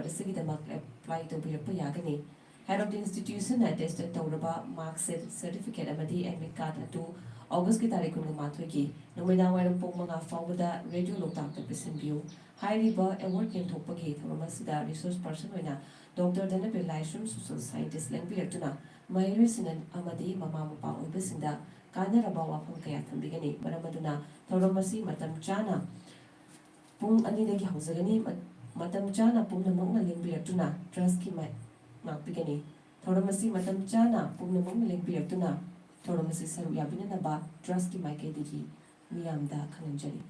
ꯑꯁꯤꯒꯤꯗꯃꯛ ꯑꯦꯄ꯭ꯂꯥꯏ ꯇꯧꯕꯤꯔꯛꯄ ꯌꯥꯒꯅꯤ Head of the institution attested ꯇꯧꯔꯕ mark sheet certificate amadi admit card ꯑꯗꯨ ꯑꯣꯒꯁꯀꯤ ꯇꯥꯔꯤꯛ 28ꯒꯤ ꯅꯨꯃꯤꯗꯥꯡꯋꯥꯏꯔꯝ ꯄꯨꯡ 5 ꯐꯥꯎꯕꯗ ꯔꯦꯗꯤꯑꯣ ꯂꯣꯛꯇꯥꯛꯇ ꯄꯤꯁꯤꯟꯕꯤꯌꯨ ꯍꯥꯏꯔꯤꯕ ꯑꯦꯋꯥꯔꯗ ꯌꯦꯟꯊꯣꯛꯄꯒꯤ ꯊꯧꯔꯝ ꯑꯁꯤꯗ ꯔꯤꯁꯣꯔꯁ ꯄꯔꯁꯟ ꯑꯣꯏꯅ ꯗꯣꯛꯇꯔ ꯙꯅꯕꯤꯔ ꯂꯥꯏꯁ꯭ꯔꯝ ꯁꯣꯁꯤꯌꯦꯜ ꯁꯥꯏꯟꯇꯤꯁ ꯂꯦꯡꯕꯤꯔꯛꯇꯨꯅ ꯃꯍꯩꯔꯣꯏꯁꯤꯡ ꯑꯃꯗꯤ ꯃꯃꯥ ꯃꯄꯥ ꯑꯣꯏꯕꯁꯤꯡꯗ ꯀꯥꯟꯅꯔꯕ ꯋꯥꯐꯝ ꯀꯌꯥ ꯊꯝꯕꯤꯒꯅꯤ ꯃꯔꯝ ꯑꯗꯨꯅ ꯊꯧꯔꯝ ꯑꯁꯤ ꯃꯇꯝ ꯆꯥꯅ ꯄꯨꯡ 2ꯗꯒꯤ ꯍꯧꯖꯒꯅꯤ matam chana pumnamangna lingbiratuna trustki mai ngakpigani thoramasi matam chana pumnamangna lingbiratuna thoramasi saru yabina ba trustki mai kedigi miyamda khananjari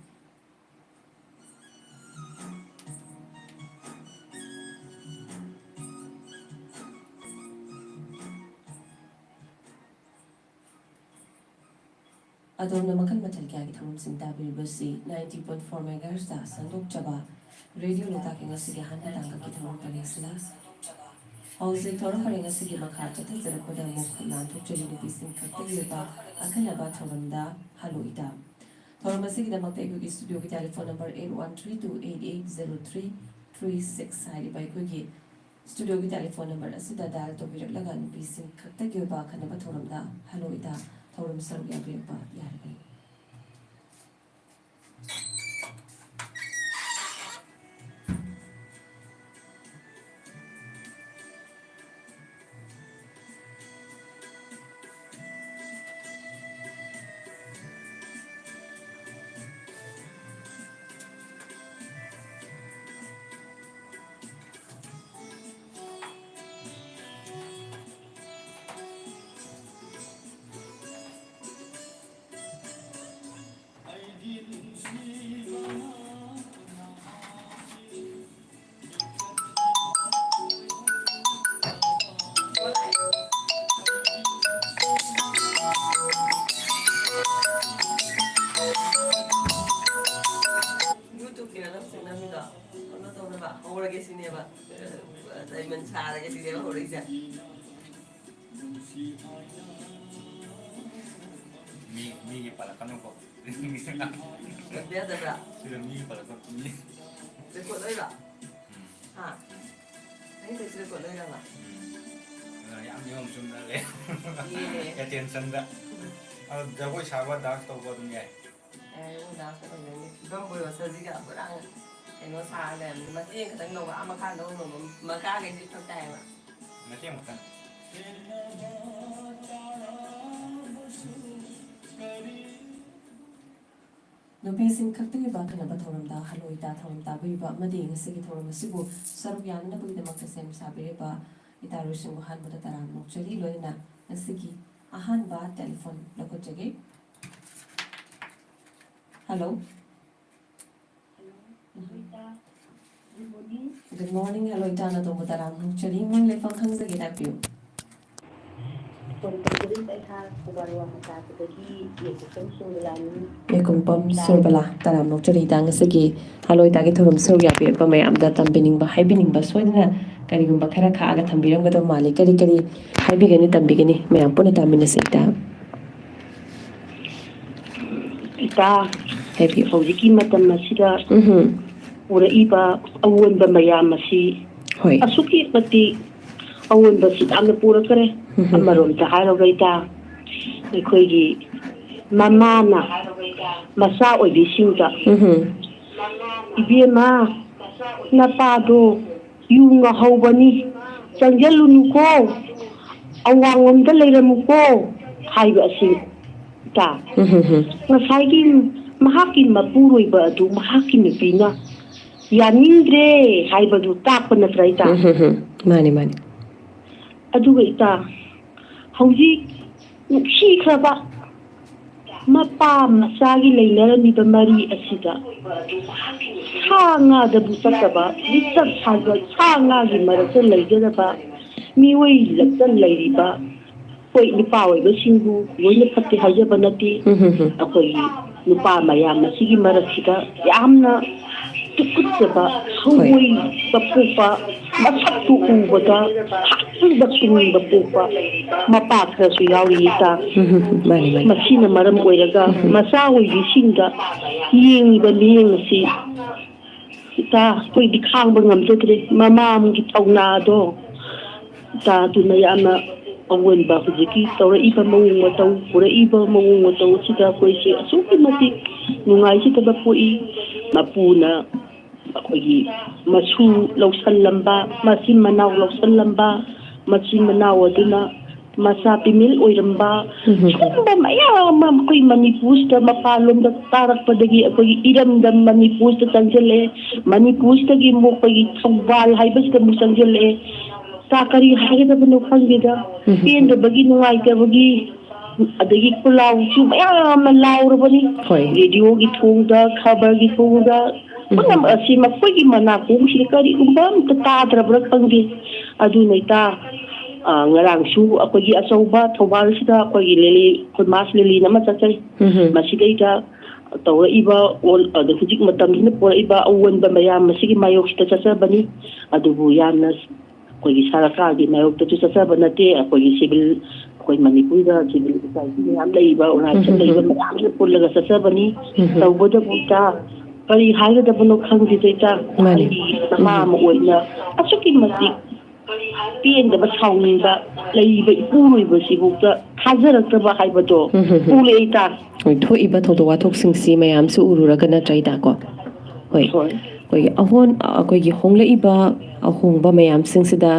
adorna makal matal kya ki thamum sinta bilbasi 90.4 MHz da sandok chaba Radio Loktak ngasi handa tangka ki thamum parisla hause thoram pare ngasi ki makha chatha jarakoda mukh nan thokcheli ni bisim khaktiba akhanaba thoramda haloida thoram asi ki damakte ki studio ki telephone number 8132880336 hari bai ko ki studio ki telephone number asida dal to birak laga ni bisim khakta ba khanaba thoramda haloida thoram sar ya ba yar Mi palakan ko. Dia ada berapa? Sudah mi palakan mi. Rekod lagi tak? Ha. Ini saya rekod lagi tak? Yang nyom sudah le. Ya tension dah. Jago sahabat dah tahu kau dunia. Dah tahu ni. Kau boleh sahaja juga orang. Eno sahaja. Macam yang kata nak makan dong, makan ke sih tak tahu. Macam makan. Nupesing khakti ba kana ba thoramda haloida thoramda biba madi ngasigi thoram asibu saruk yanna bugida makta sem sabire ba itarusin han bada taram nokchali loina ngasigi ahan ba telephone lokojage hello good morning hello itana to taram nokchali mun le phang khangzage da piu Kumpam Surbala Taram Nokchari Dangasagi Haloi Taki Thurum Surya Pirpa Mayamda Tambining by Hibining Baswina Karigumba Karaka Tambiram Gado Mali Kari Kari Hibigani Tambigani Mayampuna Taminasita Ita Happy Hojiki Matamasida Ura Iba Awunda Mayamasi Asuki Pati Awunda Sidam Purakare Amarum Taharo Gaita Nikogi Mamana Masa Obisinga Ibiema Napado Yunga Hobani Sanjalunuko Awang the Leramuko Haiba Sita Masagin Mahakin Mapuru Badu Mahakin Pina Yanindre Haibadu Tapana Fraita Mani Aduita Hauji She Kraba Mapa Masagi Laylani the Mari Asida Hanga the Busakaba, Little Saga, Hanga the Marathon Lagadaba, Miway Lapton Ladyba, Wait Nipa, the Singu, when the Patti Hajabanati, Akoy, Nupa Mayama, Sigi Marasita, Yamna, Tukutaba, Haway, the Pupa, Masatu Ubata, the King the Pupa, Mapaka Suyawita, Machina Madam Weraga, Masawi Singa, Ying the Ning ꯏꯇꯥ ꯑꯩꯈꯣꯏꯗꯤ ꯈꯥꯡꯕ ꯉꯝꯖꯗ꯭ꯔꯦ ꯃꯃꯥꯒꯤ ꯊꯧꯅꯥꯗꯣ ꯏꯇꯥ ꯑꯗꯨꯅ ꯌꯥꯝꯅ ꯑꯑꯣꯟꯕ ꯍꯧꯖꯤꯛꯀꯤ ꯇꯧꯔꯛꯏꯕ ꯃꯑꯣꯡ ꯃꯇꯧ ꯄꯨꯔꯛꯏꯕ ꯃꯑꯣꯡ ꯃꯇꯧ ꯑꯁꯤꯗ ꯑꯩꯈꯣꯏꯁꯦ ꯑꯁꯨꯛꯀꯤ ꯃꯇꯤꯛ ꯅꯨꯡꯉꯥꯏꯖꯗꯕ ꯄꯣꯛꯏ ꯃꯄꯨꯅ ꯑꯩꯈꯣꯏꯒꯤ ꯃꯁꯨ ꯂꯧꯁꯜꯂꯝꯕ ꯃꯆꯤꯟ ꯃꯅꯥꯎ ꯂꯧꯁꯜꯂꯝꯕ ꯃꯆꯤꯟ ꯃꯅꯥꯎ ꯑꯗꯨꯅ ꯃꯆꯥ ꯄꯤꯃꯤꯜ ꯑꯣꯏꯔꯝꯕ ꯁꯤꯒꯨꯝꯕ ꯃꯌꯥꯝ ꯑꯃ ꯑꯩꯈꯣꯏ ꯃꯅꯤꯄꯨꯔꯁꯤꯗ ꯃꯄꯥꯟꯂꯣꯝꯗ ꯇꯥꯔꯛꯄꯗꯒꯤ ꯑꯩꯈꯣꯏꯒꯤ ꯏꯔꯝꯗꯝ ꯃꯅꯤꯄꯨꯔꯁꯤꯗ ꯆꯪꯁꯤꯜꯂꯛꯑꯦ ꯃꯅꯤꯄꯨꯔꯁꯤꯗꯒꯤ ꯑꯃꯨꯛ ꯑꯩꯈꯣꯏꯒꯤ ꯊꯧꯕꯥꯜ ꯍꯥꯏꯕꯁꯤꯗ ꯑꯃꯨꯛ ꯆꯪꯁꯤꯜꯂꯛꯑꯦ ꯇꯥ ꯀꯔꯤ ꯍꯥꯏꯒꯗꯕꯅꯣ ꯈꯪꯗꯦꯗ ꯄꯦꯟꯗꯕꯒꯤ ꯅꯨꯡꯉꯥꯏꯇꯕꯒꯤ ꯑꯗꯒꯤ ꯈꯨꯂꯥꯎꯁꯨ ꯃꯌꯥꯝ ꯑꯃ ꯂꯥꯎꯔꯕꯅꯤ ꯔꯦꯗꯤꯑꯣꯒꯤ ꯊꯣꯡꯗ ꯈꯕꯔꯒꯤ ꯊꯣꯡꯗ ꯄꯨꯝꯅꯃꯛ ꯑꯁꯤ ꯃꯈꯣꯏꯒꯤ ꯃꯅꯥꯀꯣꯡꯁꯤꯗ ꯀꯔꯤꯒꯨꯝꯕ ꯑꯝꯇ ꯇꯥꯗ꯭ꯔꯕ꯭ꯔꯥ ꯈꯪꯗꯦ ꯑꯗꯨꯅ ꯏꯇꯥ ꯉꯔꯥꯡꯁꯨ ꯑꯩꯈꯣꯏꯒꯤ ꯑꯆꯧꯕ ꯊꯧꯕꯥꯜꯁꯤꯗ ꯑꯩꯈꯣꯏꯒꯤ ꯂꯤꯂꯤ ꯑꯩꯈꯣꯏ ꯃꯥꯁ ꯂꯤꯂꯤꯅ ꯑꯃ ꯆꯠꯆꯩ ꯃꯁꯤꯗꯩꯗ ꯇꯧꯔꯛꯏꯕ ꯑꯗ ꯍꯧꯖꯤꯛ ꯃꯇꯝꯁꯤꯅ ꯄꯨꯔꯛꯏꯕ ꯑꯑꯣꯟꯕ ꯃꯌꯥꯝ ꯃꯁꯤꯒꯤ ꯃꯥꯌꯣꯛꯁꯤꯗ ꯆꯠꯆꯕꯅꯤ ꯑꯗꯨꯕꯨ ꯌꯥꯝꯅ ꯑꯩꯈꯣꯏꯒꯤ ꯁꯔꯀꯥꯔꯒꯤ ꯃꯥꯌꯣꯛꯇꯁꯨ ꯆꯠꯆꯕ ꯅꯠꯇꯦ ꯑꯩꯈꯣꯏꯒꯤ ꯁꯤꯚꯤꯜ ꯑꯩꯈꯣꯏ ꯃꯅꯤꯄꯨꯔꯗ ꯁꯤꯚꯤꯜ ꯁꯣꯁꯥꯏꯇꯤ ꯃꯌꯥꯝ ꯂꯩꯔꯤꯕ ꯑꯣꯔꯒꯅꯥꯏꯖꯦꯁꯟ ꯂꯩꯔꯤꯕ ꯃꯌꯥꯝꯁꯨ ꯄꯨꯜꯂꯒ ꯆꯠꯆꯕꯅꯤ ꯇꯧꯕꯇꯕꯨ ꯏꯇꯥ ꯀꯔꯤ ꯍꯥꯏꯒꯗꯕꯅꯣ ꯈꯪꯗꯦꯗ ꯏꯇꯥ ꯑꯩꯒꯤ ꯃꯃꯥ ꯑꯃ ꯑꯣꯏꯅ ꯑꯁꯨꯛꯀꯤ ꯃꯇꯤꯛ ꯄꯦꯟꯗꯕ ꯁꯥꯎꯅꯤꯡꯕ ꯂꯩꯔꯤꯕ ꯏꯄꯨꯔꯣꯏꯕꯁꯤꯐꯥꯎꯗ ꯊꯥꯖꯔꯛꯇꯕ ꯍꯥꯏꯕꯗꯣ ꯎꯠꯂꯛꯏ ꯏꯇꯥ ꯍꯣꯏ ꯊꯣꯛꯏꯕ ꯊꯧꯗꯣꯛ ꯋꯥꯊꯣꯛꯁꯤꯡꯁꯤ ꯃꯌꯥꯝꯁꯨ ꯎꯔꯨꯔꯒ ꯅꯠꯇ꯭ꯔ ꯏꯇꯥꯀꯣ ꯍꯣꯏ ꯑꯩꯈꯣꯏꯒꯤ ꯍꯣꯡꯂꯛꯏꯕ ꯑꯍꯣꯡꯕ ꯃꯌꯥꯝꯁꯤꯡꯁꯤꯗ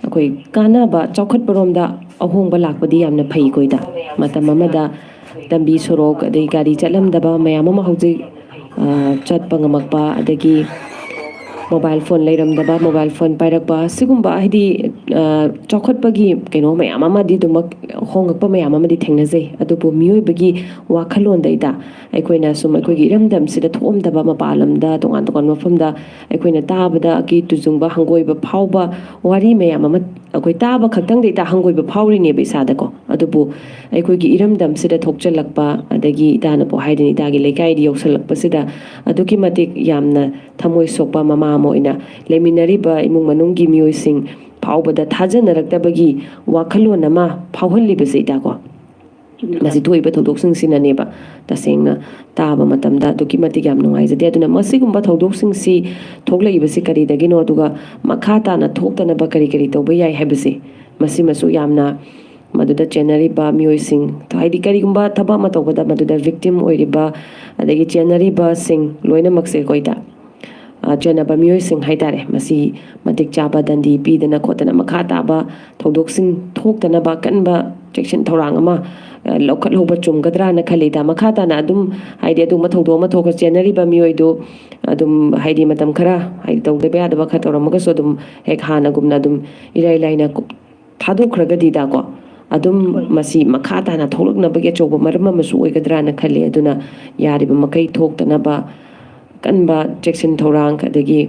ꯑꯩꯈꯣꯏ ꯀꯥꯟꯅꯕ ꯆꯥꯎꯈꯠꯄꯔꯣꯝꯗ ꯑꯍꯣꯡꯕ ꯂꯥꯛꯄꯗꯤ ꯌꯥꯝꯅ ꯐꯩꯀꯣ ꯏꯇꯥ ꯃꯇꯝ ꯑꯃꯗ ꯂꯝꯕꯤ ꯁꯣꯔꯣꯛ ꯑꯗꯩ ꯒꯥꯔꯤ ꯆꯠꯂꯝꯗꯕ ꯃꯌꯥꯝ ꯑꯃ ꯍꯧꯖꯤꯛ ꯆꯠꯄ ꯉꯝꯃꯛꯄ ꯑꯗꯒꯤ ꯃꯣꯕꯥꯏꯜ ꯐꯣꯟ ꯂꯩꯔꯝꯗꯕ ꯃꯣꯕꯥꯏꯜ ꯐꯣꯟ ꯄꯥꯏꯔꯛꯄ ꯁꯤꯒꯨꯝꯕ ꯍꯥꯏꯗꯤ ꯆꯥꯎꯈꯠꯄꯒꯤ ꯀꯩꯅꯣ ꯃꯌꯥꯝ ꯑꯃꯗꯤ ꯑꯗꯨꯃꯛ ꯍꯣꯡꯉꯛꯄ ꯃꯌꯥꯝ ꯑꯃꯗꯤ ꯊꯦꯡꯅꯖꯩ ꯑꯗꯨꯕꯨ ꯃꯤꯑꯣꯏꯕꯒꯤ ꯋꯥꯈꯜꯂꯣꯟꯗꯩꯗ ꯑꯩꯈꯣꯏꯅ ꯁꯨꯝ ꯑꯩꯈꯣꯏꯒꯤ ꯏꯔꯝꯗꯝꯁꯤꯗ ꯊꯣꯛꯑꯝꯗꯕ ꯃꯄꯥꯟ ꯂꯝꯗ ꯇꯣꯉꯥꯟ ꯇꯣꯉꯥꯟꯕ ꯃꯐꯝꯗ ꯑꯩꯈꯣꯏꯅ ꯇꯥꯕꯗ ꯑꯀꯤ ꯇꯨꯖꯨꯡꯕ ꯍꯪꯒꯣꯏꯕ ꯐꯥꯎꯕ ꯋꯥꯔꯤ ꯃꯌꯥꯝ ꯑꯃ ꯑꯩꯈꯣꯏ ꯇꯥꯕ ꯈꯛꯇꯪꯗ ꯏꯇꯥ ꯍꯪꯒꯣꯏꯕ ꯐꯥꯎꯔꯤꯅꯦꯕ ꯏꯁꯥꯗꯀꯣ ꯑꯗꯨꯕꯨ ꯑꯩꯈꯣꯏꯒꯤ ꯏꯔꯝꯗꯝꯁꯤꯗ ꯊꯣꯛꯆꯜꯂꯛꯄ ꯑꯗꯒꯤ ꯏꯇꯥꯅꯕꯨ ꯍꯥꯏꯗꯅ ꯏꯇꯥꯒꯤ ꯂꯩꯀꯥꯏꯗ ꯌꯧꯁꯜꯂꯛꯄꯁꯤꯗ ꯑꯗꯨꯛꯀꯤ ꯃꯇꯤꯛ ꯌꯥꯝꯅ ꯊꯃꯣꯏ ꯁꯣꯛꯄ ꯃꯃꯥ ꯑꯃ ꯑꯣꯏꯅ ꯂꯩꯃꯤꯟꯅꯔꯤꯕ ꯏꯃꯨꯡ ꯃꯅꯨꯡꯒꯤ ꯃꯤꯑꯣꯏꯁꯤꯡ ꯐꯥꯎꯕꯗ ꯊꯥꯖꯅꯔꯛꯇꯕꯒꯤ ꯋꯥꯈꯜꯂꯣꯟ ꯑꯃ ꯐꯥꯎꯍꯜꯂꯤꯕꯁꯦ ꯏꯇꯥꯀꯣ ꯃꯁꯤ ꯊꯣꯛꯏꯕ ꯊꯧꯗꯣꯛꯁꯤꯡꯁꯤꯅꯅꯦꯕ ꯇꯁꯦꯡꯅ ꯇꯥꯕ ꯃꯇꯝꯗ ꯑꯗꯨꯛꯀꯤ ꯃꯇꯤꯛ ꯌꯥꯝ ꯅꯨꯡꯉꯥꯏꯖꯗꯦ ꯑꯗꯨꯅ ꯃꯁꯤꯒꯨꯝꯕ ꯊꯧꯗꯣꯛꯁꯤꯡꯁꯤ ꯊꯣꯛꯂꯛꯏꯕꯁꯤ ꯀꯔꯤꯗꯒꯤꯅꯣ ꯑꯗꯨꯒ ꯃꯈꯥ ꯇꯥꯅ ꯊꯣꯛꯇꯅꯕ ꯀꯔꯤ ꯀꯔꯤ ꯇꯧꯕ ꯌꯥꯏ ꯍꯥꯏꯕꯁꯦ ꯃꯁꯤꯃꯁꯨ ꯌꯥꯝꯅ ꯃꯗꯨꯗ ꯆꯦꯟꯅꯔꯤꯕ ꯃꯤꯑꯣꯏꯁꯤꯡ ꯍꯥꯏꯗꯤ ꯀꯔꯤꯒꯨꯝꯕ ꯊꯕꯛ ꯑꯃ ꯇꯧꯕꯗ ꯃꯗꯨꯗ ꯚꯤꯛꯇꯤꯝ ꯑꯣꯏꯔꯤꯕ ꯑꯗꯒꯤ ꯆꯦꯟꯅꯔꯤꯕꯁꯤꯡ ꯂꯣꯏꯅꯃꯛꯁꯦ ꯑꯩꯈꯣꯏꯗ ꯆꯦꯟꯅꯕ ꯃꯤꯑꯣꯏꯁꯤꯡ ꯍꯥꯏꯇꯥꯔꯦ ꯃꯁꯤ ꯃꯇꯤꯛ ꯆꯥꯕ ꯗꯟꯗꯤ ꯄꯤꯗꯅ ꯈꯣꯠꯇꯅ ꯃꯈꯥ ꯇꯥꯕ ꯊꯧꯗꯣꯛꯁꯤꯡ ꯊꯣꯛꯇꯅꯕ ꯑꯀꯟꯕ ꯆꯦꯛꯁꯤꯟ ꯊꯧꯔꯥꯡ ꯑꯃ ꯂꯧꯈꯠꯍꯧꯕ ꯆꯨꯝꯒꯗ꯭ꯔꯥꯅ ꯈꯜꯂꯤꯗ ꯃꯈꯥ ꯇꯥꯅ ꯑꯗꯨꯝ ꯍꯥꯏꯗꯤ ꯑꯗꯨꯒꯨꯝꯕ ꯊꯧꯗꯣꯛ ꯑꯃ ꯊꯣꯛꯑꯒ ꯆꯦꯟꯅꯔꯤꯕ ꯃꯤꯑꯣꯏꯗꯨ ꯑꯗꯨꯝ ꯍꯥꯏꯗꯤ ꯃꯇꯝ ꯈꯔ ꯍꯥꯏꯗꯤ ꯇꯧꯗꯕ ꯌꯥꯗꯕ ꯈꯔ ꯇꯧꯔꯝꯃꯒꯁꯨ ꯑꯗꯨꯝ ꯍꯦꯛ ꯍꯥꯟꯅꯒꯨꯝꯅ ꯑꯗꯨꯝ ꯏꯔꯥꯏ ꯂꯥꯏꯅ ꯊꯥꯗꯣꯛꯈ꯭ꯔꯒꯗꯤꯗꯀꯣ ꯑꯗꯨꯝ ꯃꯁꯤ ꯃꯈꯥ ꯇꯥꯅ ꯊꯣꯛꯂꯛꯅꯕꯒꯤ ꯑꯆꯧꯕ ꯃꯔꯝ ꯑꯃꯁꯨ ꯑꯣꯏꯒꯗ꯭ꯔꯥꯅ ꯈꯜꯂꯤ ꯑꯗꯨꯅ ꯌꯥꯔꯤꯕ ꯃꯈꯩ ꯊꯣꯛꯇꯅꯕ ꯀꯟꯕ ꯆꯦꯛꯁꯤꯟ ꯊꯧꯔꯥꯡ ꯑꯗꯒꯤ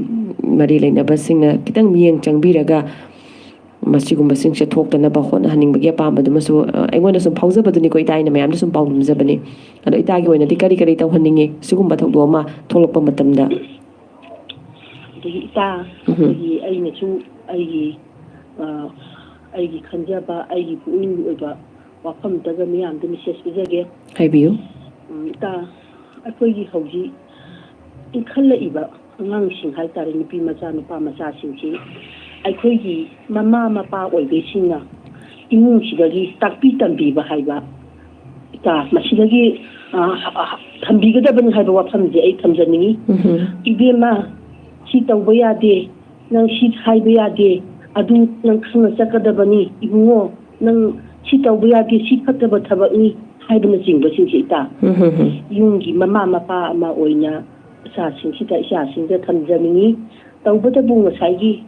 ꯃꯔꯤ ꯂꯩꯅꯕꯁꯤꯡꯅ ꯈꯤꯇꯪ ꯃꯤꯠꯌꯦꯡ ꯆꯪꯕꯤꯔꯒ ꯃꯁꯤꯒꯨꯝꯕꯁꯤꯡꯁꯦ ꯊꯣꯛꯇꯅꯕ ꯍꯣꯠꯅꯍꯟꯅꯤꯡꯕꯒꯤ ꯑꯄꯥꯝꯕꯗꯨꯃꯁꯨ ꯑꯩꯉꯣꯟꯗ ꯁꯨꯝ ꯐꯥꯎꯖꯕꯗꯨꯅꯤꯀꯣ ꯏꯇꯥ ꯑꯩꯅ ꯃꯌꯥꯝꯗ ꯁꯨꯝ ꯄꯥꯎꯗꯝꯖꯕꯅꯤ ꯑꯗꯣ ꯏꯇꯥꯒꯤ ꯑꯣꯏꯅꯗꯤ ꯀꯔꯤ ꯀꯔꯤ ꯇꯧꯍꯟꯅꯤꯡꯉꯤ ꯁꯤꯒꯨꯝꯕ ꯊꯧꯗꯣꯛ ꯑꯃ ꯊꯣꯛꯂꯛꯄ ꯃꯇꯝꯗ ꯑꯗꯒꯤ ꯏꯇꯥ ꯑꯩꯈꯣꯏꯒꯤ ꯑꯩꯅꯁꯨ ꯑꯩꯒꯤ ꯈꯟꯖꯕ ꯑꯩꯒꯤ ꯄꯨꯛꯅꯤꯡꯒꯤ ꯑꯣꯏꯕ ꯋꯥꯐꯝꯇꯒ ꯃꯤꯌꯥꯝꯗ ꯃꯦꯁꯦꯖ ꯄꯤꯖꯒꯦ ꯍꯥꯏꯕꯤꯌꯨ ꯏꯇꯥ ꯑꯩꯈꯣꯏꯒꯤ ꯍꯧꯖꯤꯛ ꯏꯟꯈꯠꯂꯛꯏꯕ ꯑꯉꯥꯡꯁꯤꯡ ꯍꯥꯏꯇꯥꯔꯦ ꯅꯨꯄꯤ ꯃꯆꯥ ꯅꯨꯄꯥ ꯃꯆꯥꯁꯤꯡꯁꯤ ꯑꯩꯈꯣꯏꯒꯤ ꯃꯃꯥ ꯃꯄꯥ ꯑꯣꯏꯕꯁꯤꯡꯅ ꯏꯃꯨꯡꯁꯤꯗꯒꯤ ꯇꯥꯛꯄꯤ ꯇꯝꯕꯤꯕ ꯍꯥꯏꯕ ꯏꯇꯥ ꯃꯁꯤꯗꯒꯤ ꯊꯝꯕꯤꯒꯗꯕꯅꯤ ꯍꯥꯏꯕ ꯋꯥꯐꯝꯁꯦ ꯑꯩ ꯊꯝꯖꯅꯤꯡꯉꯤ ꯏꯕꯦꯝꯃ ꯁꯤ ꯇꯧꯕ ꯌꯥꯗꯦ ꯅꯪ ꯁꯤ ꯍꯥꯏꯕ ꯌꯥꯗꯦ ꯑꯗꯨ ꯅꯪ ꯈꯪꯅ ꯆꯠꯀꯗꯕꯅꯤ ꯏꯕꯨꯡꯉꯣ ꯅꯪ ꯁꯤ ꯇꯧꯕ ꯌꯥꯗꯦ ꯁꯤ ꯐꯠꯇꯕ ꯊꯕꯛꯅꯤ ꯍꯥꯏꯕꯅꯆꯤꯡꯕꯁꯤꯡꯁꯦ ꯏꯇꯥ ꯌꯨꯝꯒꯤ ꯃꯃꯥ ꯃꯄꯥ ꯑꯃ ꯑꯣꯏꯅ ꯏꯆꯥꯁꯤꯡꯗ ꯊꯝꯖꯅꯤꯡꯉꯤ ꯇꯧꯕꯇꯕꯨ ꯉꯁꯥꯏꯒꯤ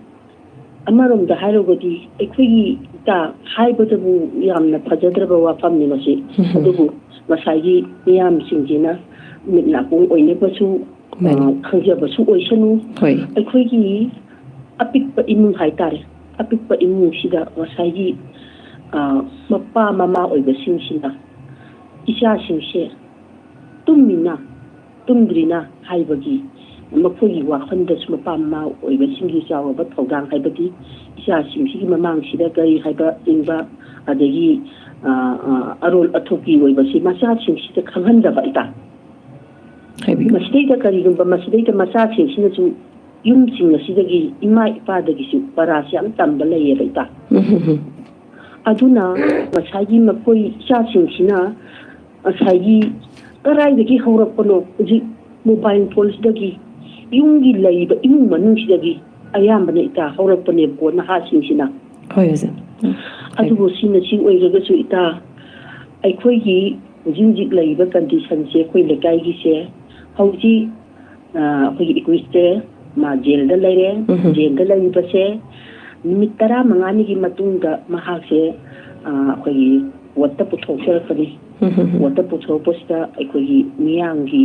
ꯑꯃꯔꯣꯝꯗ ꯍꯥꯏꯔꯒꯗꯤ ꯑꯩꯈꯣꯏꯒꯤ ꯏꯇꯥ ꯍꯥꯏꯕꯗꯕꯨ ꯌꯥꯝꯅ ꯐꯖꯗ꯭ꯔꯕ ꯋꯥꯐꯝꯅꯤ ꯃꯁꯤ ꯑꯗꯨꯕꯨ ꯉꯁꯥꯏꯒꯤ ꯃꯤꯌꯥꯝꯁꯤꯡꯁꯤꯅ ꯃꯤꯠ ꯅꯥꯀꯣꯡ ꯑꯣꯏꯅꯕꯁꯨ ꯈꯪꯖꯕꯁꯨ ꯑꯣꯏꯁꯅꯨ ꯑꯩꯈꯣꯏꯒꯤ ꯑꯄꯤꯛꯄ ꯏꯃꯨꯡ ꯍꯥꯏꯇꯥꯔꯦ ꯑꯄꯤꯛꯄ ꯏꯃꯨꯡꯁꯤꯗ ꯉꯁꯥꯏꯒꯤ ꯃꯄꯥ ꯃꯃꯥ ꯑꯣꯏꯕꯁꯤꯡꯁꯤꯅ ꯏꯆꯥꯁꯤꯡꯁꯦ ꯇꯨꯝꯃꯤꯅ ꯇꯨꯝꯗ꯭ꯔꯤꯅ ꯍꯥꯏꯕꯒꯤ ꯃꯈꯣꯏꯒꯤ ꯋꯥꯈꯜꯗꯁꯨ ꯃꯄꯥ ꯃꯃꯥ ꯑꯣꯏꯕꯁꯤꯡꯒꯤ ꯆꯥꯎꯔꯕ ꯊꯧꯗꯥꯡ ꯍꯥꯏꯕꯗꯤ ꯏꯆꯥꯁꯤꯡꯁꯤꯒꯤ ꯃꯃꯥꯡꯁꯤꯗ ꯀꯔꯤ ꯍꯥꯏꯕ ꯏꯪꯕ ꯑꯗꯒꯤ ꯑꯔꯣꯜ ꯑꯊꯣꯛꯄꯤ ꯑꯣꯏꯕꯁꯤ ꯃꯆꯥꯁꯤꯡꯁꯤꯗ ꯈꯪꯍꯟꯗꯕ ꯏꯇꯥ ꯃꯁꯤꯗꯩꯗ ꯀꯔꯤꯒꯨꯝꯕ ꯃꯁꯤꯗꯩꯗ ꯃꯆꯥꯁꯤꯡꯁꯤꯅꯁꯨ ꯌꯨꯝꯁꯤꯡ ꯑꯁꯤꯗꯒꯤ ꯏꯃꯥ ꯏꯄꯥꯗꯒꯤꯁꯨ ꯄꯔꯥꯁꯤ ꯌꯥꯝ ꯇꯝꯕ ꯂꯩꯌꯦꯕ ꯏꯇꯥ ꯑꯗꯨꯅ ꯉꯁꯥꯏꯒꯤ ꯃꯈꯣꯏ ꯏꯆꯥꯁꯤꯡꯁꯤꯅ ꯉꯁꯥꯏꯒꯤ ꯀꯗꯥꯏꯗꯒꯤ ꯍꯧꯔꯛꯄꯅꯣ ꯍꯧꯖꯤꯛ ꯃꯣꯕꯥꯏꯜ ꯐꯣꯟꯁꯤꯗꯒꯤ ꯌꯨꯝꯒꯤ ꯂꯩꯔꯤꯕ ꯏꯃꯨꯡ ꯃꯅꯨꯡꯁꯤꯗꯒꯤ ꯑꯌꯥꯝꯕꯅ ꯏꯇꯥ ꯍꯧꯔꯛꯄꯅꯦꯕꯀꯣ ꯅꯍꯥꯁꯤꯡꯁꯤꯅ ꯍꯣꯏ ꯑꯣꯖꯥ ꯑꯗꯨꯕꯨ ꯁꯤꯅ ꯁꯤ ꯑꯣꯏꯔꯒꯁꯨ ꯏꯇꯥ ꯑꯩꯈꯣꯏꯒꯤ ꯍꯧꯖꯤꯛ ꯍꯧꯖꯤꯛ ꯂꯩꯔꯤꯕ ꯀꯟꯗꯤꯁꯟꯁꯦ ꯑꯩꯈꯣꯏ ꯂꯩꯀꯥꯏꯒꯤꯁꯦ ꯍꯧꯖꯤꯛ ꯑꯩꯈꯣꯏꯒꯤ ꯏꯀ꯭ꯋꯤꯁꯁꯦ ꯃꯥ ꯖꯦꯜꯗ ꯂꯩꯔꯦ ꯖꯦꯜꯗ ꯂꯩꯔꯤꯕꯁꯦ ꯅꯨꯃꯤꯠ 15ꯅꯤꯒꯤ ꯃꯇꯨꯡꯗ ꯃꯍꯥꯛꯁꯦ ꯑꯩꯈꯣꯏꯒꯤ ꯋꯣꯠꯇ ꯄꯨꯊꯣꯛꯆꯔꯛꯄꯅꯤ ꯋꯣꯠꯇ ꯄꯨꯊꯣꯛꯄꯁꯤꯗ ꯑꯩꯈꯣꯏꯒꯤ ꯃꯤꯌꯥꯝꯒꯤ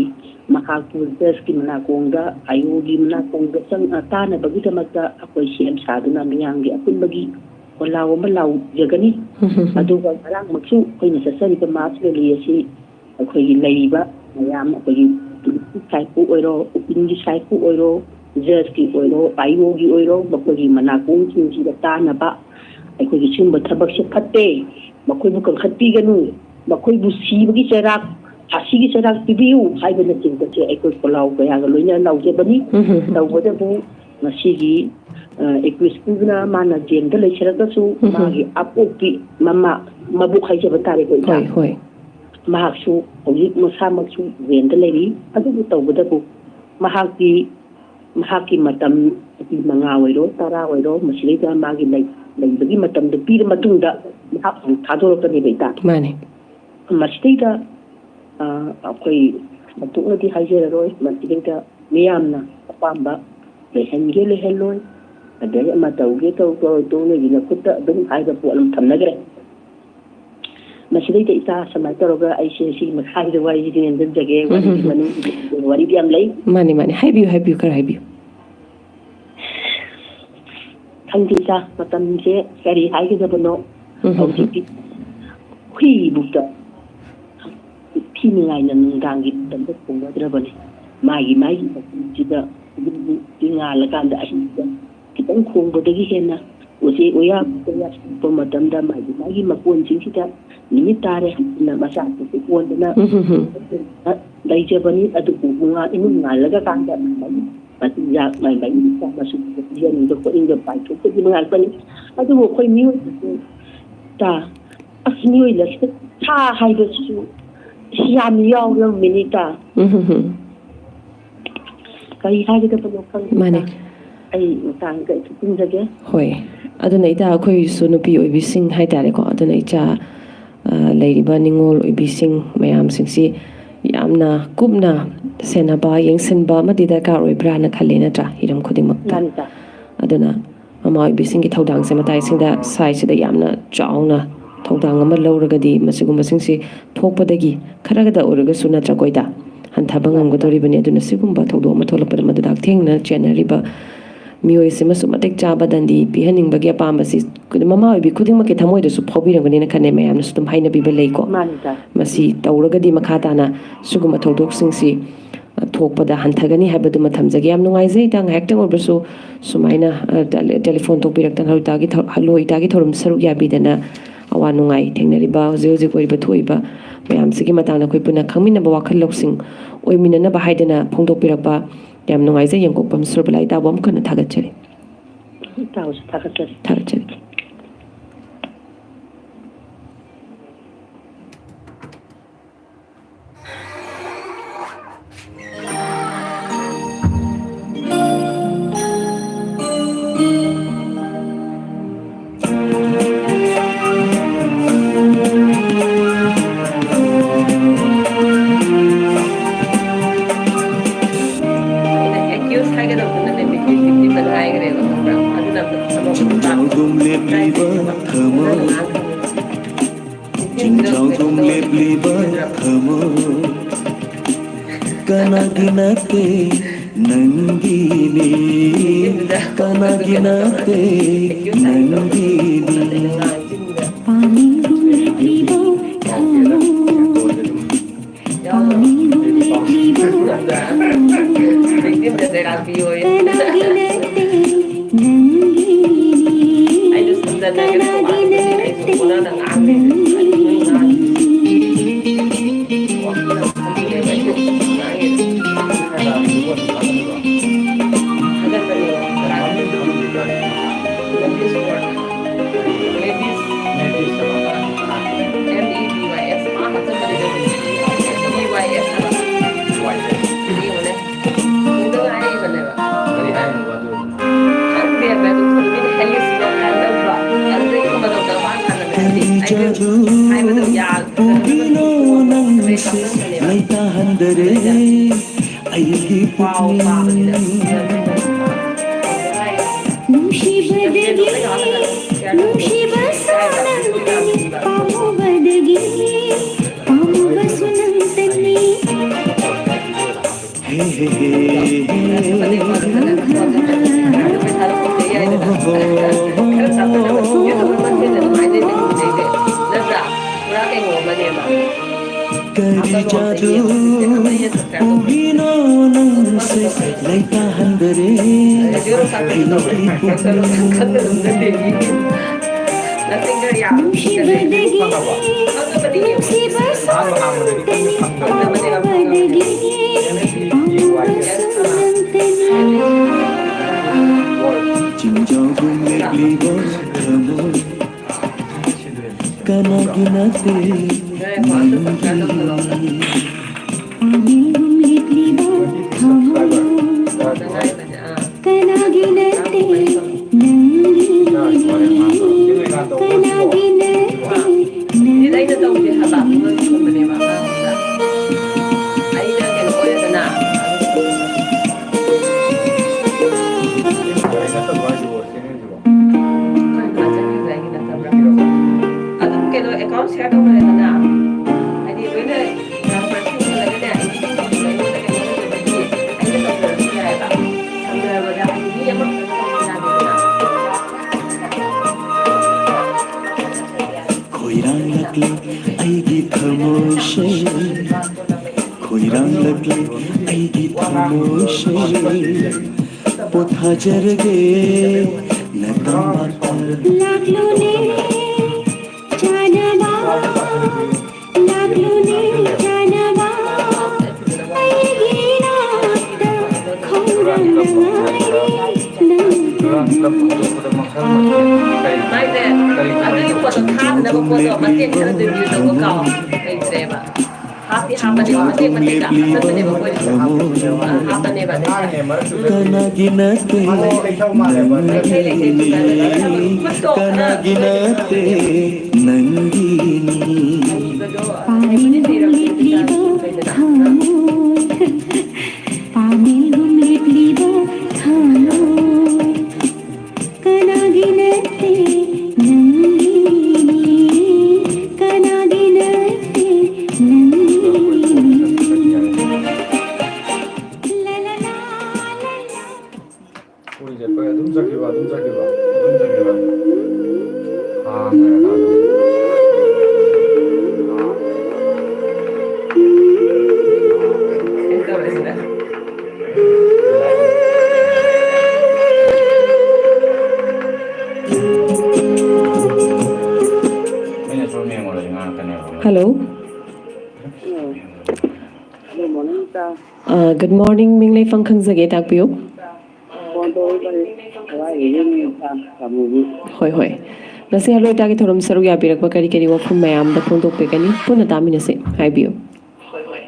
ꯃꯍꯥꯛꯄꯨ ꯖꯁꯀꯤ ꯃꯅꯥꯀꯣꯡꯗ ꯑꯥꯏꯑꯣꯒꯤ ꯃꯅꯥꯀꯣꯡꯗ ꯇꯥꯅꯕꯒꯤꯗꯃꯛꯇ ꯑꯩꯈꯣꯏ ꯁꯦꯝ ꯁꯥꯗꯨꯅ ꯃꯤꯌꯥꯝꯒꯤ ꯑꯄꯨꯟꯕꯒꯤ ꯈꯣꯜꯂꯥꯎ ꯑꯃ ꯂꯥꯎꯖꯒꯅꯤ ꯑꯗꯨꯒ ꯉꯔꯥꯡꯃꯛꯁꯨ ꯑꯩꯈꯣꯏꯅ ꯆꯠꯆꯔꯤꯕ ꯃꯥꯔꯆ ꯔꯦꯂꯤ ꯑꯁꯤ ꯑꯩꯈꯣꯏꯒꯤ ꯂꯩꯔꯤꯕ ꯃꯌꯥꯝ ꯑꯩꯈꯣꯏꯒꯤ ꯄꯨꯂꯤꯁꯀꯤ ꯁꯥꯏꯠꯄꯨ ꯑꯣꯏꯔꯣ ꯎꯀꯤꯜꯒꯤ ꯁꯥꯏꯠꯄꯨ ꯑꯣꯏꯔꯣ ꯖꯁꯀꯤ ꯑꯣꯏꯔꯣ ꯑꯥꯏꯑꯣꯒꯤ ꯑꯣꯏꯔꯣ ꯃꯈꯣꯏꯒꯤ ꯃꯅꯥꯀꯣꯡꯁꯤꯡꯁꯤꯗ ꯇꯥꯅꯕ ꯑꯩꯈꯣꯏꯒꯤ ꯁꯤꯒꯨꯝꯕ ꯊꯕꯛꯁꯦ ꯐꯠꯇꯦ ꯃꯈꯣꯏꯕꯨ ꯀꯟꯈꯠꯄꯤꯒꯅꯨ ꯃꯈꯣꯏꯕꯨ ꯁꯤꯕꯒꯤ ꯆꯩꯔꯥꯛ ꯐꯥꯁꯤꯒꯤ ꯆꯩꯔꯥꯛ ꯄꯤꯕꯤꯌꯨ ꯍꯥꯏꯕꯅꯆꯤꯡꯕꯁꯦ ꯑꯩꯈꯣꯏ ꯈꯣꯜꯂꯥꯎ ꯀꯌꯥꯒ ꯂꯣꯏꯅꯅ ꯂꯥꯎꯖꯕꯅꯤ ꯇꯧꯕꯇꯕꯨ ꯉꯁꯤꯒꯤ ꯑꯦꯀ꯭ꯋꯤꯁꯀꯤꯗꯨꯅ ꯃꯥꯅ ꯖꯦꯜꯗ ꯂꯩꯖꯔꯒꯁꯨ ꯃꯥꯒꯤ ꯑꯄꯣꯛꯄꯤ ꯃꯕꯨꯛ ꯍꯥꯏꯖꯕ ꯇꯥꯔꯦꯀꯣ ꯏꯇꯥ ꯃꯍꯥꯛꯁꯨ ꯍꯧꯖꯤꯛ ꯃꯁꯥꯃꯛꯁꯨ ꯖꯦꯜꯗ ꯂꯩꯔꯤ ꯑꯗꯨꯕꯨ ꯇꯧꯕꯇꯕꯨ ꯃꯍꯥꯛꯀꯤ ꯃꯇꯝ 9 ꯑꯣꯏꯔꯣ 10 ꯑꯣꯏꯔꯣ ꯃꯁꯤꯗꯩꯗ ꯃꯥꯒꯤ ꯂꯩꯕꯒꯤ ꯃꯇꯝꯗꯣ ꯄꯤꯔ ꯃꯇꯨꯡꯗ ꯃꯍꯥꯛ ꯑꯃꯨꯛ ꯊꯥꯗꯣꯔꯛꯀꯅꯦꯕ ꯏꯇꯥ ꯃꯁꯤꯗꯩꯗ ꯑꯩꯈꯣꯏ ꯃꯇꯨꯡꯗꯤ ꯍꯥꯏꯖꯔꯔꯣꯏ ꯃꯁꯤꯗꯩꯗ ꯃꯤꯌꯥꯝꯅ ꯑꯄꯥꯝꯕ ꯂꯩꯍꯟꯒꯦ ꯂꯩꯍꯜꯂꯣꯏ ꯑꯗꯒꯤ ꯑꯃ ꯇꯧꯒꯦ ꯇꯧꯅꯒꯤ ꯈꯨꯠꯇ ꯑꯗꯨꯝ ꯍꯥꯏꯕ ꯄꯣꯠ ꯑꯃ ꯊꯝꯅꯈ꯭ꯔꯦ ꯃꯁꯤꯗꯩꯗ ꯏꯇꯥ ꯁꯨꯃꯥꯏꯅ ꯇꯧꯔꯒ ꯑꯩꯁꯦ ꯁꯤꯒꯤ ꯃꯈꯥꯒꯤꯗ ꯋꯥꯔꯤꯁꯤꯗꯤ ꯅꯦꯝꯖꯟꯖꯒꯦ ꯋꯥꯔꯤꯒꯤ ꯃꯅꯨꯡꯗ ꯋꯥꯔꯤꯗꯤ ꯌꯥꯝ ꯂꯩ ꯃꯥꯅꯤ ꯍꯥꯏꯕꯤꯌꯨ ꯈꯔ ꯍꯥꯏꯕꯤꯌꯨ ꯈꯪꯗꯦ ꯏꯇꯥ ꯃꯇꯝꯁꯦ ꯀꯔꯤ ꯍꯥꯏꯒꯗꯕꯅꯣ ꯍꯧꯖꯤꯛꯇꯤ ꯍꯨꯏꯕꯨꯛꯇ ꯊꯤꯅꯤꯡꯉꯥꯏꯅ ꯅꯨꯡꯗꯥꯡꯒꯤ ꯃꯇꯝꯗ ꯈꯣꯡꯅꯗ꯭ꯔꯕꯅꯤ ꯃꯥꯒꯤ ꯃꯐꯝꯁꯤꯗ ꯉꯥꯜꯂꯀꯥꯟꯗ ꯑꯍꯤꯡꯗ ꯈꯤꯇꯪ ꯈꯣꯡꯕꯗꯒꯤ ꯍꯦꯟꯅ ꯎꯆꯦꯛ ꯋꯥꯌꯥꯕꯨꯛꯇ ꯌꯥꯁꯤꯜꯂꯛꯄ ꯃꯇꯝꯗ ꯃꯥꯒꯤ ꯃꯀꯣꯟꯁꯤꯡꯁꯤꯗ ꯅꯨꯃꯤꯠ ꯇꯥꯔꯦ ꯍꯥꯏꯗꯅ ꯃꯆꯥꯁꯤꯡꯁꯤ ꯑꯣꯟꯗꯅ ꯂꯩꯖꯕꯅꯤ ꯑꯗꯨꯕꯨ ꯏꯃꯨꯡ ꯉꯥꯜꯂꯒ ꯀꯥꯟꯗ ꯃꯆꯤꯟꯖꯥꯛ ꯃꯥꯒꯤ ꯏꯆꯥ ꯃꯁꯨ ꯄꯤꯖꯅꯤꯡꯕ ꯈꯣꯠꯅꯤꯡꯕ ꯄꯥꯏꯊꯣꯛꯄꯒꯤ ꯉꯥꯛꯇꯅꯤ ꯑꯗꯨꯕꯨ ꯑꯩꯈꯣꯏ ꯃꯤꯑꯣꯏꯕꯁꯦ ꯃꯤꯑꯣꯏꯕꯁꯤꯗ ꯁꯥ ꯍꯥꯏꯕꯁꯤꯁꯨ ꯌꯥꯝꯅ ꯌꯥꯎꯔꯝꯃꯤꯅꯤ ꯏꯇꯥ ꯀꯔꯤ ꯍꯥꯏꯒꯗꯕꯅꯣ ꯈꯪꯗꯦ ꯑꯩ ꯃꯇꯥꯡꯗ ꯊꯨꯞꯆꯤꯟꯖꯒꯦ ꯍꯣꯏ ꯑꯗꯨꯅ ꯏꯇꯥ ꯑꯩꯈꯣꯏꯁꯨ ꯅꯨꯄꯤ ꯑꯣꯏꯕꯤꯁꯤꯡ ꯍꯥꯏꯇꯥꯔꯦꯀꯣ ꯑꯗꯨꯅ ꯏꯆꯥ ꯂꯩꯔꯤꯕ ꯅꯤꯡꯉꯣꯜ ꯑꯣꯏꯕꯤꯁꯤꯡ ꯃꯌꯥꯝꯁꯤꯡꯁꯤ ꯌꯥꯝꯅ ꯀꯨꯞꯅ ꯁꯦꯟꯅꯕ ꯌꯦꯡꯁꯤꯟꯕ ꯑꯃꯗꯤ ꯗꯔꯀꯥꯔ ꯑꯣꯏꯕ꯭ꯔꯥꯅ ꯈꯜꯂꯦ ꯅꯠꯇ꯭ꯔꯥ ꯍꯤꯔꯝ ꯈꯨꯗꯤꯡꯃꯛꯇ ꯑꯗꯨꯅ ꯃꯃꯥ ꯑꯣꯏꯕꯤꯁꯤꯡꯒꯤ ꯊꯧꯗꯥꯡꯁꯦ ꯃꯇꯥꯏꯁꯤꯡꯗ ꯁꯥꯏꯠꯁꯤꯗ ꯌꯥꯝꯅ ꯆꯥꯎꯅ ꯊꯧꯗꯥꯡ ꯑꯃ ꯂꯧꯔꯒꯗꯤ ꯃꯁꯤꯒꯨꯝꯕꯁꯤꯡꯁꯤ ꯊꯣꯛꯄꯗꯒꯤ ꯈꯔꯒꯗ ꯑꯣꯏꯔꯒꯁꯨ ꯅꯠꯇ꯭ꯔꯒꯣꯏꯗ ꯍꯟꯊꯕ ꯉꯝꯒꯗꯧꯔꯤꯕꯅꯤ ꯑꯗꯨꯅ ꯁꯤꯒꯨꯝꯕ ꯊꯧꯗꯣꯛ ꯑꯃ ꯊꯣꯛꯂꯛꯄꯗ ꯃꯗꯨꯗ ꯍꯛꯊꯦꯡꯅ ꯆꯦꯟꯅꯔꯤꯕ ꯃꯤꯑꯣꯏꯁꯤꯃꯁꯨ ꯃꯇꯤꯛ ꯆꯥꯕ ꯗꯟꯗꯤ ꯄꯤꯍꯟꯅꯤꯡꯕꯒꯤ ꯑꯄꯥꯝꯕꯁꯤ ꯃꯃꯥ ꯑꯣꯏꯕꯤ ꯈꯨꯗꯤꯡꯃꯛꯀꯤ ꯊꯃꯣꯏꯗꯁꯨ ꯐꯥꯎꯕꯤꯔꯝꯒꯅꯤꯅ ꯈꯜꯂꯦ ꯃꯌꯥꯝꯅꯁꯨ ꯑꯗꯨꯝ ꯍꯥꯏꯅꯕꯤꯕ ꯂꯩꯀꯣ ꯃꯁꯤ ꯇꯧꯔꯒꯗꯤ ꯃꯈꯥ ꯇꯥꯅ ꯁꯤꯒꯨꯝꯕ ꯊꯧꯗꯣꯛꯁꯤꯡꯁꯤ ꯊꯣꯛꯄꯗ ꯍꯟꯊꯒꯅꯤ ꯍꯥꯏꯕꯗꯨꯃ ꯊꯝꯖꯒꯦ ꯌꯥꯝ ꯅꯨꯡꯉꯥꯏꯖꯩ ꯏꯇꯥ ꯉꯥꯏꯍꯥꯛꯇꯪ ꯑꯣꯏꯔꯕꯁꯨ ꯁꯨꯃꯥꯏꯅ ꯇꯦꯂꯤꯐꯣꯟ ꯇꯧꯕꯤꯔꯛꯇꯅ ꯍꯜꯂꯣ ꯏꯇꯥꯒꯤ ꯊꯧꯔꯝ ꯁꯔꯨꯛ ꯌꯥꯕꯤꯗꯅ ꯑꯋꯥ ꯅꯨꯡꯉꯥꯏ ꯊꯦꯡꯅꯔꯤꯕ ꯍꯧꯖꯤꯛ ꯑꯣꯏꯔꯤꯕ ꯊꯣꯛꯏꯕ ꯃꯌꯥꯝꯁꯤꯒꯤ ꯃꯇꯥꯡꯗ ꯑꯩꯈꯣꯏ ꯄꯨꯟꯅ ꯈꯪꯃꯤꯟꯅꯕ ꯋꯥꯈꯜ ꯂꯧꯁꯤꯡ ꯑꯣꯏꯃꯤꯟꯅꯅꯕ ꯍꯥꯏꯗꯅ ꯐꯣꯡꯗꯣꯛꯄꯤꯔꯛꯄ ꯌꯥꯝ ꯅꯨꯡꯉꯥꯏꯖꯩ ꯌꯦꯡꯀꯣꯛꯄꯝ ꯁꯨꯔꯕꯂꯥ ꯏꯇꯥꯕꯨ ꯑꯃꯨꯛ ꯍꯟꯅ ꯊꯥꯒꯠꯆꯔꯤ ꯊꯥꯒꯠꯆꯔꯤ ಕನಗಿನತೆ ನಂದಿನಿ ಕನಗಿನತೆ ನಂದಿನಿ ಪಾನಿ ಗುಂಡಿಬೋ ಥಮೋ ಪಾನಿ ಗುಂಡಿಬೋ ಕನಗಿನತೆ जादू उबिनो नंसे लैता हंदरे अयगी पुतनी नुशी बदगी नुशी बसुनंतनी पामु बदगी पामु बसुनंतनी हे हे हे करी जादू उबिनो नंसे लैता हंदरे अयगी पुतनी नुशी बदगी नुशी बसुनंतनी पामु बदगी पामु बसुनंतनी चिंजागु मेघलीबो थमो कनगिनते मंगी पानीगुम लिबलिबो थमो कनागिनते नंगी कनागिनते account share tꯧꯕ ꯂꯩꯗꯅ ꯍꯥꯏꯗꯤ ꯂꯣꯏꯅ transfer ꯇꯧꯔꯒꯅꯦ ꯑꯩꯅ ꯇꯧꯖꯔꯁꯨ ꯌꯥꯏꯕ ꯊꯝꯖꯔꯕꯗ ꯍꯥꯏꯗꯤ ꯃꯤ ꯑꯃꯈꯛꯇ खोइरांग लगले अयगी थमोशे खोइरांग लगले अयगी थमोशे पोथा जरगे नतमा लागलोने जानवा लागलोने जानवा अयगी नात खौरंगाई ꯃꯥꯏꯁꯦ ꯑꯗꯨꯒꯤ ꯄꯣꯠꯇꯣ ꯊꯥꯗꯅꯕ ꯄꯣꯠꯇꯣ ꯃꯇꯦꯛ ꯈꯔ ꯔꯤꯚꯤꯌꯨ ꯇꯧꯕ ꯀꯥꯎ ꯂꯩꯇ꯭ꯔꯦꯕ ꯍꯥꯞꯇꯤ ꯍꯥꯞꯄꯅꯦꯕ ꯃꯇꯦꯛ ꯃꯇꯦꯛꯇ ꯍꯥꯞꯆꯟꯕꯅꯦꯕ ꯑꯩꯈꯣꯏꯅ ꯍꯥꯞꯄꯅꯦꯕ कनगिनते कनगिनते नंगीनी पानीगुम लिबलिबो थमो पानीगुम लिबलिबो थमो कनागिनते नंगीनी कनागिनते नंगीनी ला ला ला ला ला 우리 이제 거야 눈잡기봐 아 그래 나도 Hello. Good morning. Minglei Fangkhang Zage takpiyo. Hoi hoi. Nasi haloi tagi thorum saru ya birak bakari keri wafum mayam da phone tok pekani puna tamina se haibiyo.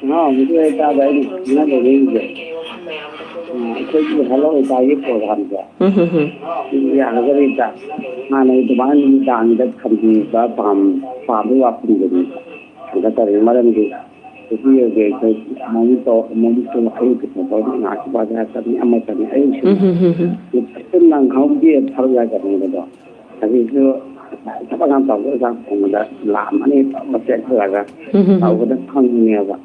No, muझे ऐसा नहीं ना देंगे कोई हेलो इताई प्रोग्राम का ये अगर इता माने दुबान दान दत खरीदी का पाम वापस देंगे अगर तेरे मरन के ये के मम्मी तो आई कितने तो नाच बात है सब में अमर करने आई ये नंग खाओ ये थर जा करने का तो अभी जोถ้าการตอบก็จะคงจะลามอันนี้มาเจ็บเท่าไหร่กันเราก็ต้องทำเนี่ยว่า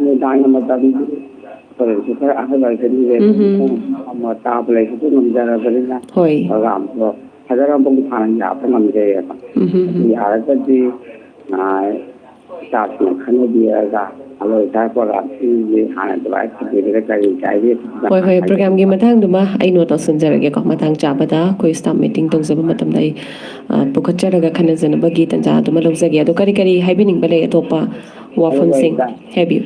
ในด้านมันจะมีตัวเลขที่อะไรกันนี่เลยมาตาไปเลยที่มันจะอะไรนะรามก็ถ้าเราต้องผ่านยาเป็นมันจะอะไรมีอะไรก็ดีจากขั้นเดียวกันอะไรได้ก็รับที่หาตัวไอ้ที่เรียกกันใจที่hoi hoi program gi mathang duma ai no to sunjarage ko mathang chabada koi staff meeting tongzaba matam dai pukhacharaga khanajana bagi tanja duma lawjage ado kari kari haibining bale atopa wafun sing happy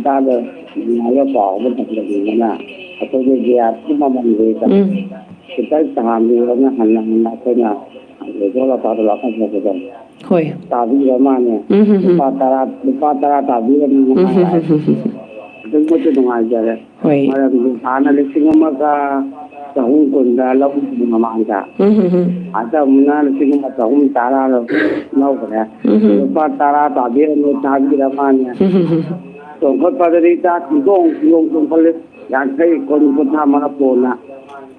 da da ya ba ba ta le na ato je ya ti ma ma ni ta kita taham ni na han ko na le ko la pa la ka ko ko hoi ta bi ra ma ne pa tara ta bi ra ni naดึงมาจะตรงไหนจะเลยมาถึงฐานอะไรสิ่งมาก็ chahum kunda lau mamanga ada muna sing ma chahum tara lau kare pa tara ta be no ta bi ra man to khot pa ri ta dong yong tong phale yang kai kon ko tha ma po na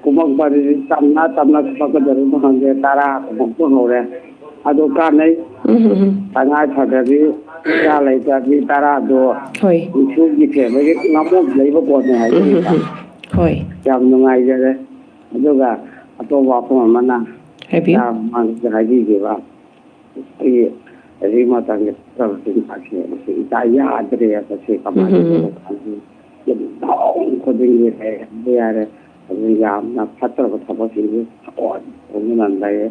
kumang pa ri tam na pa ka dar ma hange tara ko ko no re ado ka nei ta nga tha da ri ya lai ta bi tara do hoi chu gi the me ngamo lei ba ko ne hai hoi yam nungai jare aduga ato wa ko mana happy ya man ga ji ge ba ai ri ma ta ge ta tin pa che se ta ya adre ya se ka ma ye da ko de ye he ya re ya na patra ko thaba ji ge ko ni nan da ye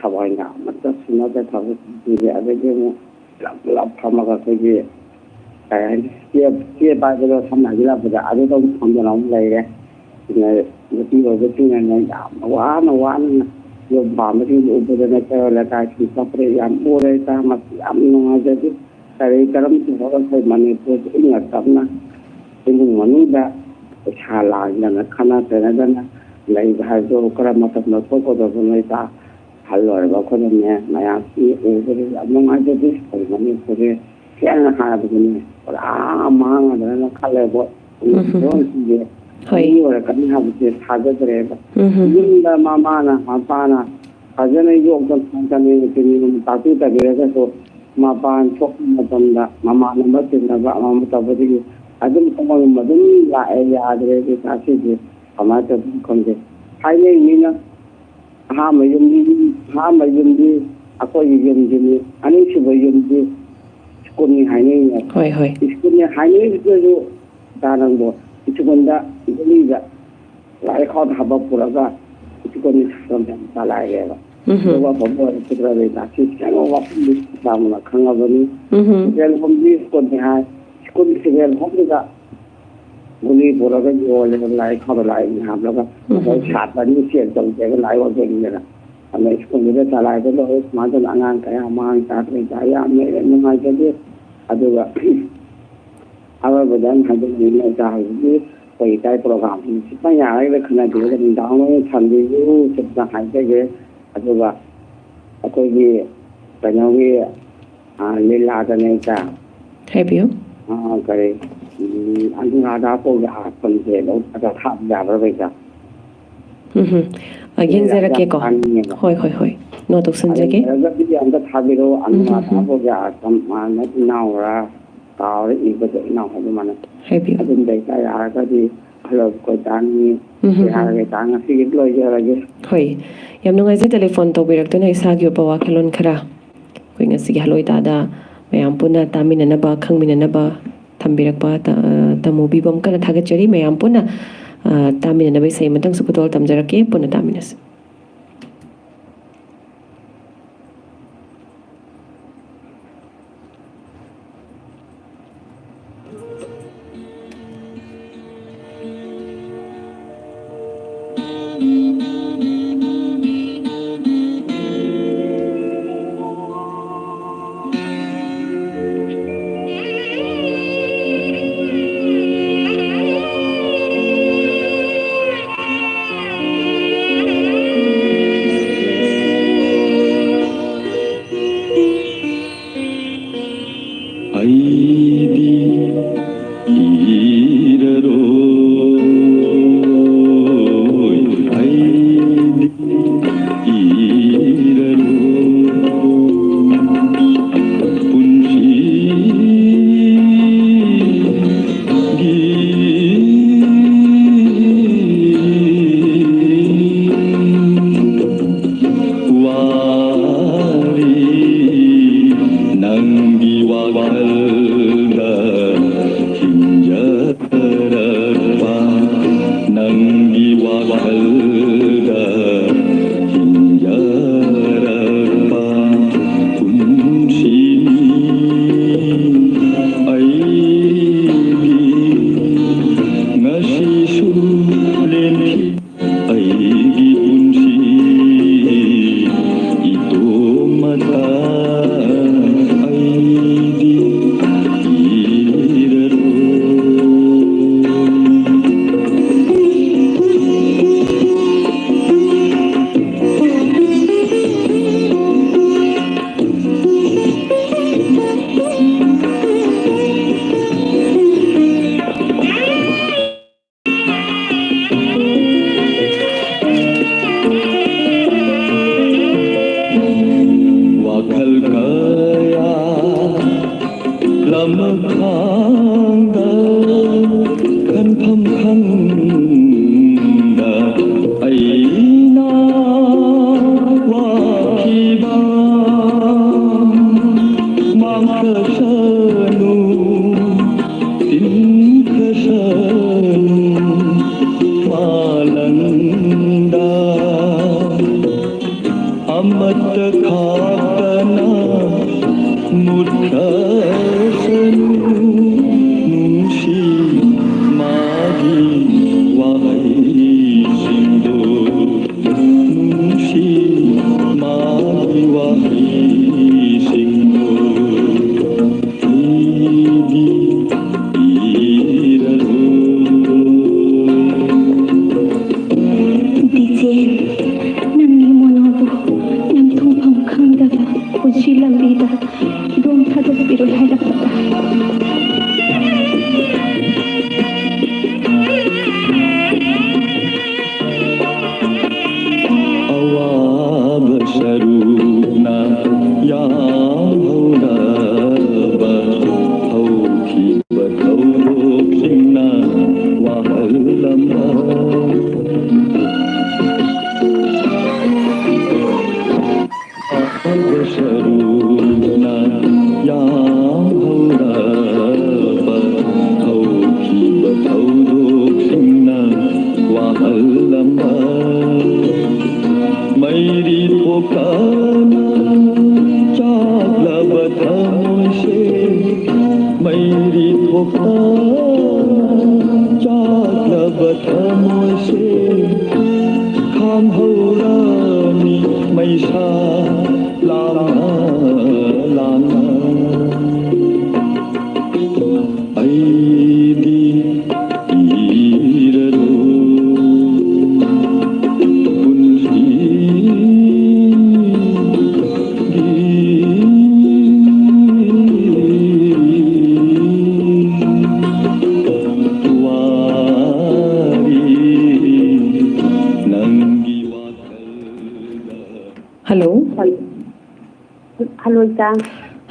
ta ba nga ma ta suna da ta ji ge ade ge mo la phama ga se ge ai ye ba ge lo tham na ji la ba da ade dong thong ja long lai re này đi vào cái chuyện này quá nhiều bà mới đi uống cái này cho là cái chỉ có phải làm mua đây ta mà làm nó ngay chứ cái cái lắm thì họ phải mà này tôi ít ngặt lắm na thì mình muốn đã xả lại là nó khana thế này đó lấy hai đôi cái mà tập nó tốt có người ta hal rồi vào cái này mà ăn thì uống cái làm nó ngay chứ phải mà này cái cái là hai cái này mang là nó khá là bộ đó gì hoi ora kan ha bu thaga dre ba yinda mama na papa na ajane yo ko kan ne ni ta tu ta ge ga so ma pan chok ma tam da mama na ma tin na ba ma ta ba ji ajum ko ma dum la e ya dre ke ta si ji ama ta kon de hai ne ni na ha ma yum di ako yum di ani shi ba yum di ko ni hai ne hoi hoi ko ni hai ne ko ta nang bo 이쪽은다 이거니가 라이카드 하바 보라가 이쪽은이 그런데 달라요. 그거 보고 그들에 다시 생각하고 있다면 강하더니 제일 홈리 스콘이 하 스콘이 제일 홈리가 우리 보라가 요래 라이카드 라이 하다가 뭐 샷반이 시행 정제가 라이와 되는데 아마 스콘이 달라요. 맞아 안한 가야 마음 따뜻해 자야 매일 누가지도 아주가 अब बदन हद मिलने चाहिए कोई tie programme सिपा यार ले खना दे के दाव में ठंडी जो सिपा हाय के अथवा कोई ये तनोगे ले ला दने का happy करे अंगुना को या अपन से लो अदा था या रे का again zara ke ko hoi hoi hoi no to sun jage अगर भी अंदर था भी रो अंगुना को या तम ना नावरा tao ý có thể nào phải mà happy bên đây cái cái gì là coi tang ni cái tang si cái lối giờ là cái hoi yam no ngai je telephone to birak to nei sa gyo pawa khelon khara koi nga si haloi ta da mayam puna tamina na ba khangmina na ba thambirak ba ta movie bom kana thaga chari mayam puna tamina na bai sei matang su putol tamjarake puna taminas अमत खातना मुठसनु नुंशी मागी वाही सिंधु नुंशी मागी वाही सिंधु ईदी ईरलो DJ नंगी मोनोबो नंथोंफम खंगदबा पुंसी लंबीदा दोम थादोक्पिरो हायरक्पदा अवाब सरूना याहौरबा हौखिबा थौदोक्सिंना वाहल्लम्बा अवसरूना याहौरबा हौखिबा थौदोक्सिंना वाहल्लम्बा Mary थोकाना चाकलब थमोसे Mary थोकाना चाकलब थमोसे खाम हौरानी मैसा लाना लाना ऐदी ईररो Hello. Hello, Ita.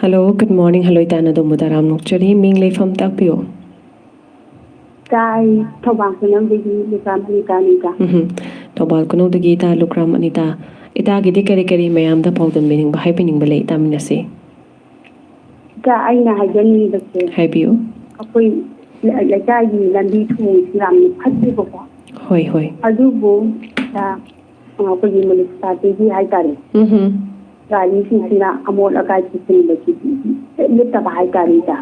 Hello, good morning. Hello, Itana Domudaram Nokchari. Ming Leifam Takpio. Kai Tobang Sunam Digi, Lukam Anita Anita. Tobal Kuno the Gita, Lukram Anita. Ita Gidi Kari Mayam the Powder meaning by happening belay Taminasi. Ka Aina Hajani the same. Habio. Apoy Laka Landi to Ram Hatibo. Hoi hoi. Adubo, Apoy Mulista, Digi Haitari. Gari Sina, Amol Akai Kisin, the Kitty. Lift up Haitarita.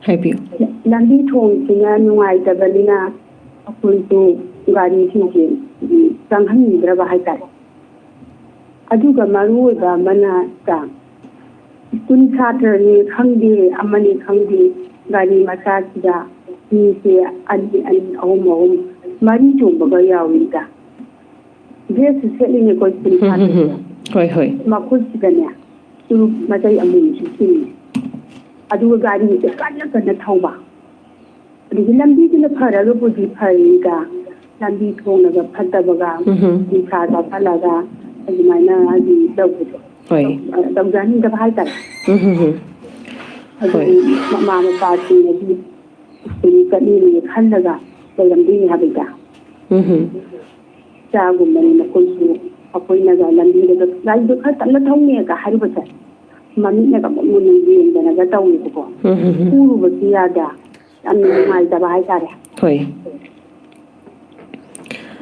Habio. Landi Tong, Sina, Nuai, the Valina, Apoy to Gari Singin, Sanghani, Drava Haitari. Aduga Maru, the Mana Sang. Kun Saturday, Hungry, Amani Hungry, Gari Masakida, Nisi, Adi, and Omo, Marito Bagaya Wita. This is selling a good thing. Hoi hoi. Makusibana, to Matai Amun, Adu Gari with the Kayak and the Tauba. The Lambi in the Paragodi Pariga, Lambi Tonaga, Patabaga, Nisada Palaga, and Mana Adi Dogo. Hoi. Dogani the Haita. Mamma Party, the Kandaga, the Lambi Habita. Woman in the Kunsu, Apoinaga, Lambi, the Cut and the Tony, a Haribasa. Mammy never moving than a Gatoni. Who was the other? And my Haita. Hoi.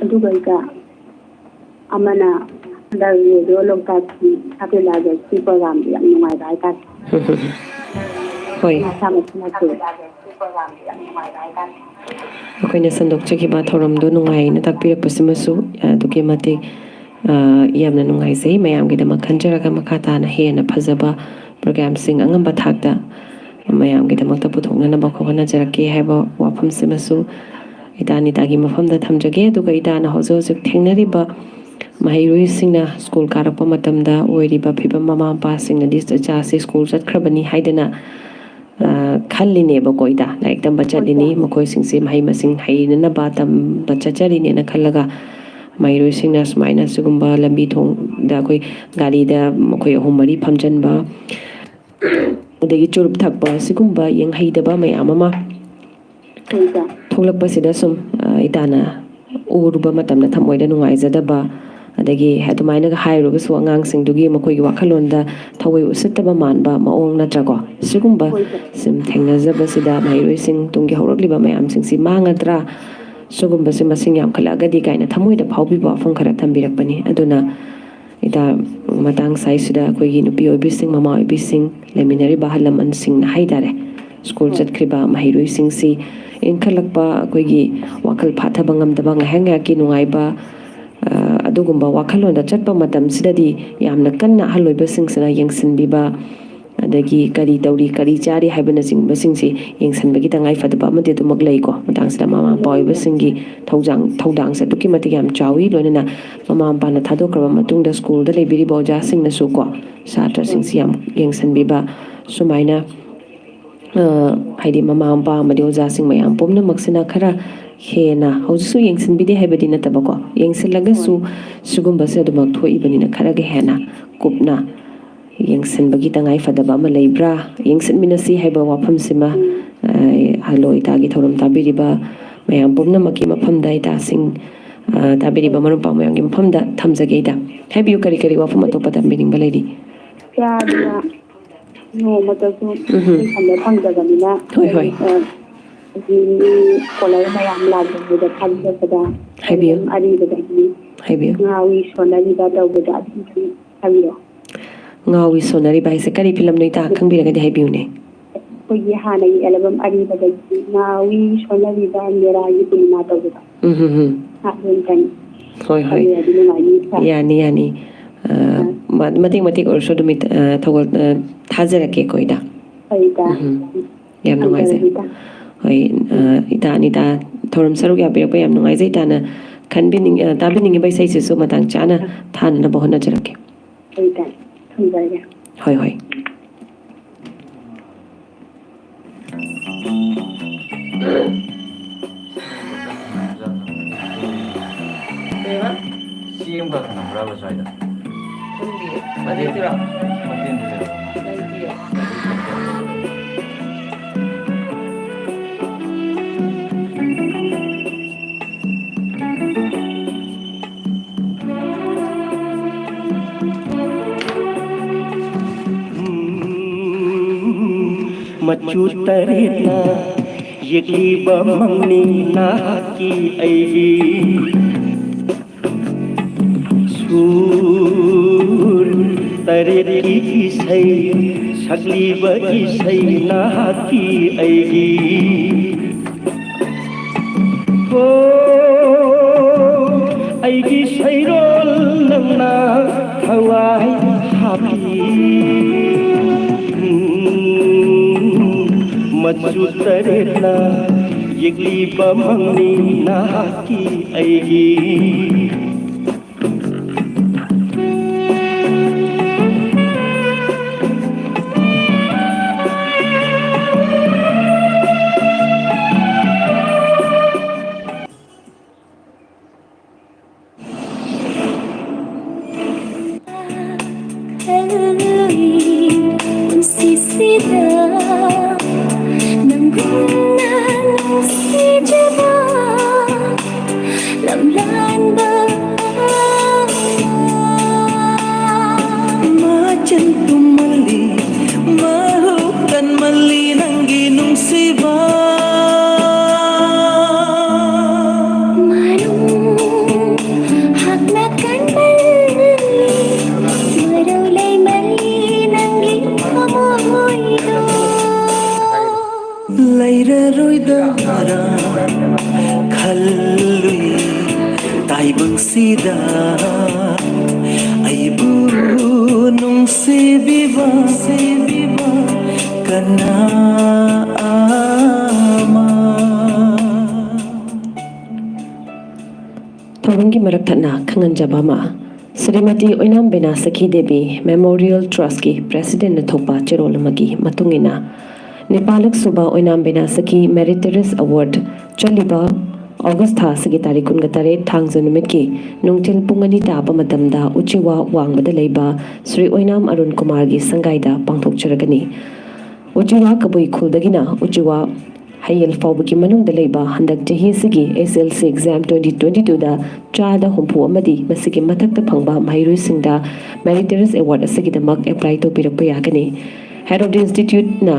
Dugaga Amana. The Loktak happy larger super ram young my Haita. Hoi. Akoina Sandok Chekiba Thoram do Nungai, Natakpir Pasimasu, Dukimati Yamna Nungai say, Mayam get a Makanjara Makata and Hay and a Pazaba program sing Angamba Takta, Mayam get a Motaputong and a Bakona Jaraki Haba, Wapam Simasu, Idani Dagima from the Tamjage, Dugaidana Hozos of Teneriba. Mahirui singna school karapa matamda oiriba phiba mama passing na dista chasi school chat khrabani haidana khalline ba koida like tam bachadini makoi singse mahai masing haina ba tam bachachari ne na khallaga mahirui singna smaina sugumba lambi thong da koi gari da makoi ahumari phamjan ba udagi churup thakba sigumba yeng haidaba mayam ama tholakpa sida sum itana uruba matamna thamoida nungaijadaba adagi hetumaina ga hairuga su angang singdugi makoi gi wakhalonda thawai usittaba manba maong natrago sigumba sim thengnajaba sida mairoi sing tunggi haurakliba mayam sing si mangadra sugumba sim masing yam khala gadi kaina thamoida phaubi ba phang khara thambirakpani aduna ꯏꯇꯥ ꯃꯇꯥꯡ ꯁꯥꯏꯁꯤꯗ ꯑꯩꯈꯣꯏꯒꯤ ꯅꯨꯄꯤ ꯑꯣꯏꯕꯤꯁꯤꯡ ꯃꯃꯥ ꯑꯣꯏꯕꯤꯁꯤꯡ ꯂꯩꯃꯤꯟꯅꯔꯤꯕ ꯑꯍꯜ ꯂꯃꯟꯁꯤꯡꯅ ꯍꯥꯏꯇꯥꯔꯦ school ꯆꯠꯈ꯭ꯔꯤꯕ ꯃꯍꯩꯔꯣꯏꯁꯤꯡꯁꯤ ꯏꯟꯈꯠꯂꯛꯄ ꯑꯩꯈꯣꯏꯒꯤ ꯋꯥꯈꯜ ꯐꯥꯊꯕ ꯉꯝꯗꯕ ꯉꯥꯏꯍꯥꯛ ꯉꯥꯏꯍꯥꯛꯀꯤ ꯅꯨꯡꯉꯥꯏꯕ ꯑꯗꯨꯒꯨꯝꯕ ꯋꯥꯈꯜꯂꯣꯟꯗ ꯆꯠꯄ ꯃꯇꯝꯁꯤꯗꯗꯤ ꯌꯥꯝꯅ ꯀꯟꯅ ꯑꯍꯜ ꯑꯣꯏꯕꯁꯤꯡꯁꯤꯅ ꯌꯦꯡꯁꯤꯟꯕꯤꯕ ꯑꯗꯒꯤ ꯀꯔꯤ ꯇꯧꯔꯤ ꯀꯔꯤ ꯆꯥꯔꯤ ꯍꯥꯏꯕꯅꯆꯤꯡꯕꯁꯤꯡꯁꯤ ꯌꯦꯡꯁꯤꯟꯕꯒꯤ ꯇꯉꯥꯏ ꯐꯗꯕ ꯑꯃꯗꯤ ꯑꯗꯨꯃꯛ ꯂꯩꯀꯣ ꯃꯇꯥꯡꯁꯤꯗ ꯃꯃꯥ ꯃꯄꯥ ꯑꯣꯏꯕꯁꯤꯡꯒꯤ ꯊꯧꯗꯥꯡꯁꯦ ꯑꯗꯨꯛꯀꯤ ꯃꯇꯤꯛ ꯌꯥꯝ ꯆꯥꯎꯋꯤ ꯂꯣꯏꯅꯅ ꯃꯃꯥ ꯃꯄꯥꯅ ꯊꯥꯗꯣꯛꯈ꯭ꯔꯕ ꯃꯇꯨꯡꯗ ꯁ꯭ꯀꯨꯜꯗ ꯂꯩꯕꯤꯔꯤꯕ ꯑꯣꯖꯥꯁꯤꯡꯅꯁꯨ ꯀꯣ ꯁꯥꯇ꯭ꯔꯁꯤꯡꯁꯤ ꯌꯥꯝ ꯌꯦꯡꯁꯤꯟꯕꯤꯕ ꯁꯨꯃꯥꯏꯅ ꯍꯥꯏꯗꯤ ꯃꯃꯥ ꯃꯄꯥ ꯑꯃꯗꯤ ꯑꯣꯖꯥꯁꯤꯡ ꯃꯌꯥꯝ ꯄꯨꯝꯅꯃꯛꯁꯤꯅ ꯈꯔ ꯍꯦꯟꯅ ꯍꯧꯖꯤꯛꯁꯨ ꯌꯦꯡꯁꯤꯟꯕꯤꯗꯦ ꯍꯥꯏꯕꯗꯤ ꯅꯠꯇꯕꯀꯣ ꯌꯦꯡꯁꯤꯜꯂꯒꯁꯨ ꯁꯤꯒꯨꯝꯕꯁꯦ ꯑꯗꯨꯃꯛ ꯊꯣꯛꯏꯕꯅꯤ나 ꯈꯔꯒ ꯍꯦꯟꯅ ꯀꯨꯞꯅ ꯌꯦꯡꯁꯤꯟꯕꯒꯤ ꯇꯉꯥꯏ ꯐꯗꯕ ꯑꯃ ꯂꯩꯕ꯭ꯔꯥ ꯌꯦꯡꯁꯤꯟꯃꯤꯟꯅꯁꯤ ꯍꯥꯏꯕ ꯋꯥꯐꯝꯁꯤꯃ ꯍꯜꯂꯣ ꯏꯇꯥꯒꯤ ꯊꯧꯔꯝ ꯇꯥꯕꯤꯔꯤꯕ ꯃꯌꯥꯝ ꯄꯨꯝꯅꯃꯛꯀꯤ ꯃꯐꯝꯗ ꯏꯇꯥꯁꯤꯡ ꯇꯥꯕꯤꯔꯤꯕ ꯃꯔꯨꯞ ꯃꯄꯥꯡ ꯃꯌꯥꯝꯒꯤ ꯃꯐꯝꯗ ꯊꯝꯖꯒꯦ ꯏꯇꯥ ꯍꯥꯏꯕꯤꯌꯨ ꯀꯔꯤ ꯀꯔꯤ ꯋꯥꯐꯝ ꯑꯇꯣꯞꯄ ꯊꯝꯕꯤꯅꯤꯡꯕ ꯂꯩꯔꯤ ꯌꯥꯗꯅ ꯅꯣꯡꯃꯇꯁꯨ ꯁꯝꯅ ꯐꯪꯖꯕꯅꯤꯅ ꯍꯣꯏ ꯍꯣꯏ ꯁ꯭ꯀꯣꯂꯔ ꯃꯌꯥꯝ ꯂꯥꯛꯄꯗ ꯊꯥꯖꯕꯗ ꯍꯥꯏꯕꯤꯌꯨ ꯑꯔꯤꯕꯗꯒꯤ ꯍꯥꯏꯕꯤꯌꯨ ꯉꯥꯎꯤ ꯁꯣꯟꯅꯔꯤꯕ ꯇꯧꯕꯗ ꯑꯗꯨꯝ ꯍꯥꯏꯕꯤꯔꯣ ꯉꯥꯎꯤ ꯁꯣꯟꯅꯔꯤꯕ ꯍꯥꯏꯁꯦ ꯀꯔꯤ ꯐꯤꯂꯝꯅꯣ ꯏꯇꯥ ꯈꯪꯕꯤꯔꯒꯗꯤ ꯍꯥꯏꯕꯤꯌꯨꯅꯦ ꯑꯩꯈꯣꯏꯒꯤ ꯍꯥꯟꯅꯒꯤ ꯑꯦꯜꯕꯝ ꯑꯔꯤꯕꯗꯒꯤ ꯉꯥꯎꯤ ꯁꯣꯟꯅꯔꯤꯕ ꯃꯦꯔꯥꯒꯤ ꯄꯨꯔꯅꯤꯃꯥ ꯇꯧꯕꯗꯣ ꯍꯣꯏ ꯍꯣꯏ ꯌꯥꯅꯤ ꯌꯥꯅꯤ ꯃꯇꯦꯛ ꯃꯇꯦꯛ ꯑꯣꯏꯔꯁꯨ ꯑꯗꯨꯝ ꯊꯥꯖꯔꯛꯀꯦꯀꯣ ꯏꯇꯥ ꯌꯥꯝ ꯅꯨꯡꯉꯥꯏꯖꯩ ꯍꯣꯏ ꯏꯇꯥ ꯑꯅꯤꯇꯥ ꯊꯧꯔꯝ ꯁꯔꯨꯛ ꯌꯥꯕꯤꯔꯛꯄ ꯌꯥꯝ ꯅꯨꯡꯉꯥꯏꯖꯩ ꯏꯇꯥꯅ ꯇꯥꯕꯤꯅꯤꯡꯉꯤꯕ ꯏꯁꯩꯁꯤꯁꯨ ꯃꯇꯥꯡ ꯆꯥꯅ ꯊꯥꯅꯅꯕ ꯍꯣꯠꯅꯖꯔꯛꯀꯦ ꯍꯣꯏ ꯍꯣꯏ ꯁꯦꯝꯕ ꯈꯪꯕ꯭ꯔꯕ ꯁ꯭ꯋꯥꯏꯗ मच्चू तरेना यकीबा मंगनी नाकी ऐगी सूर तरेत की इसै सकलीबा इसै नाकी ऐगी हो ऐगी सैरोल नंगना हवाई हापी मच्चू तरेना यकीबा मंगनी नाकी ऐगी ꯊꯧꯔꯝꯒꯤ ꯃꯔꯛ ꯊꯠꯅ ꯈꯪꯍꯟꯖꯕ ꯑꯃ ꯁ꯭ꯔꯤꯃꯇꯤ ꯑꯣꯏꯅꯥꯝ ꯕꯦꯅꯥ ꯁꯈꯤ ꯗꯦꯕꯤ ꯃꯦꯃꯣꯔꯤꯌꯦꯜ ꯇ꯭ꯔꯁꯠꯀꯤ ꯄ꯭ꯔꯦꯁꯤꯗꯦꯟꯠꯅ ꯊꯣꯛꯄ ꯆꯦꯔꯣꯜ ꯑꯃꯒꯤ ꯃꯇꯨꯡ ꯏꯟꯅ ꯅꯤꯄꯥꯂꯛ ꯁꯨꯕ ꯑꯣꯏꯅꯥꯝ ꯕꯦꯅꯥ ꯁꯈꯤ ꯃꯦꯔꯤꯇꯔꯤꯌꯁ ꯑꯦꯋꯥꯔꯗ ꯆꯠꯂꯤꯕ ꯑꯣꯒꯁꯠ ꯊꯥ ꯑꯁꯤꯒꯤ ꯇꯥꯔꯤꯛ 28 ꯊꯥꯡꯖ ꯅꯨꯃꯤꯠꯀꯤ ꯅꯨꯡꯊꯤꯜ ꯄꯨꯡ 2 ꯇꯥꯕ ꯃꯇꯝꯗ ꯎꯆꯤꯋꯥ ꯋꯥꯡꯃꯗ ꯂꯩꯕ ꯁ꯭ꯔꯤ ꯑꯣꯏꯅꯥꯝ ꯑꯔꯨꯟ ꯀꯨꯃꯥꯔꯒꯤ ꯁꯪꯒꯥꯏꯗ ꯄꯥꯡꯊꯣꯛꯆꯔꯒꯅꯤ ꯎꯆꯤꯋꯥ ꯀꯕꯨꯏ ꯈꯨꯜꯗꯒꯤꯅ ꯎꯆꯤꯋꯥ ꯍꯌꯦꯜ ꯐꯥꯎꯕꯒꯤ ꯃꯅꯨꯡꯗ ꯂꯩꯕ ꯍꯟꯗꯛ ꯆꯍꯤꯁꯤꯒꯤ SLC ꯑꯦꯛꯖꯥꯝ 2022ꯗ ꯆꯥꯗ ꯍꯨꯝꯐꯨ ꯑꯃꯗꯤ ꯃꯁꯤꯒꯤ ꯃꯊꯛꯇ ꯐꯪꯕ ꯃꯍꯩꯔꯣꯏꯁꯤꯡꯗ ꯃꯦꯔꯤꯇꯔꯤꯌꯁ ꯑꯦꯋꯥꯔꯗ ꯑꯁꯤꯒꯤꯗꯃꯛ ꯑꯦꯄ꯭ꯂꯥꯏ ꯇꯧꯕꯤꯔꯛꯄ ꯌꯥꯒꯅꯤ ꯍꯦꯗ ꯑꯣꯐ ꯗꯤ ꯏꯟꯁꯇꯤꯇ꯭ꯌꯨꯠꯅ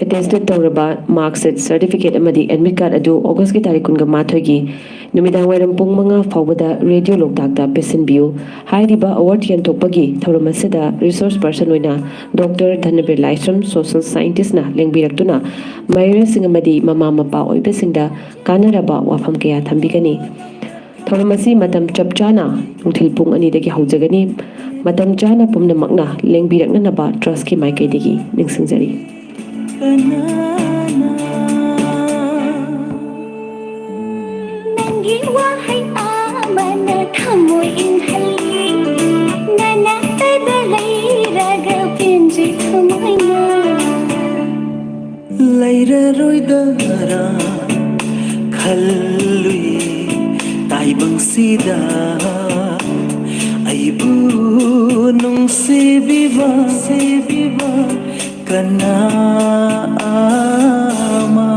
ꯑꯦꯇꯦꯁꯇꯦꯠ ꯇꯧꯔꯕ ꯃꯥꯔꯛꯁꯤꯠ ꯁꯔꯇꯤꯐꯤꯀꯦꯠ ꯑꯃꯗꯤ ꯑꯦꯗꯃꯤꯠ ꯀꯥꯔꯗ ꯑꯗꯨ ꯑꯣꯒꯁꯠꯀꯤ ꯇꯥꯔꯤꯛ 28ꯒꯤ ꯅꯨꯃꯤꯗꯥꯡ ꯋꯥꯏꯔꯝ ꯄꯨꯡ 5 ꯐꯥꯎꯕꯗ ꯔꯦꯗꯤꯑꯣ ꯂꯣꯛꯇꯥꯛꯇ ꯄꯦꯁꯤꯟꯕꯤꯌꯨ ꯍꯥꯏꯔꯤꯕ ꯑꯋꯥꯔꯗ ꯌꯦꯟꯊꯣꯛꯄꯒꯤ ꯊꯧꯔꯝ ꯑꯁꯤꯗ ꯔꯤꯁꯣꯔꯁ ꯄꯔꯁꯟ ꯑꯣꯏꯅ ꯗꯣꯛꯇꯔ ꯙꯅꯕꯤꯔ ꯂꯥꯏꯁ꯭ꯔꯝ ꯁꯣꯁꯤꯌꯦꯜ ꯁꯥꯏꯟꯇꯤꯁꯅ ꯂꯦꯡꯕꯤꯔꯛꯇꯨꯅ ꯃꯍꯩꯔꯣꯏꯁꯤꯡ ꯑꯃꯗꯤ ꯃꯃꯥ ꯃꯄꯥ ꯑꯣꯏꯕꯁꯤꯡꯗ ꯀꯥꯟꯅꯔꯕ ꯋꯥꯐꯝ ꯀꯌꯥ ꯊꯝꯕꯤꯒꯅꯤ ꯊꯧꯔꯝ ꯑꯁꯤ ꯃꯇꯝ ꯆꯞ ꯆꯥꯅ ꯅꯨꯡꯊꯤꯜ ꯄꯨꯡ 2ꯗꯒꯤ ꯍꯧꯖꯒꯅꯤ ꯃꯇꯝ ꯆꯥꯅ ꯄꯨꯝꯅꯃꯛꯅ ꯂꯦꯡꯕꯤꯔꯛꯅꯅꯕ ꯇ꯭ꯔꯁꯀꯤ ꯃꯥꯏꯀꯩꯗꯒꯤ ꯅꯤꯡꯁꯤꯡꯖꯔꯤ Nangi wahai amana thamu inhali nana tadalai raga pinji thamoina laira roidara khalui taibang sida aibu nung se viva kana ama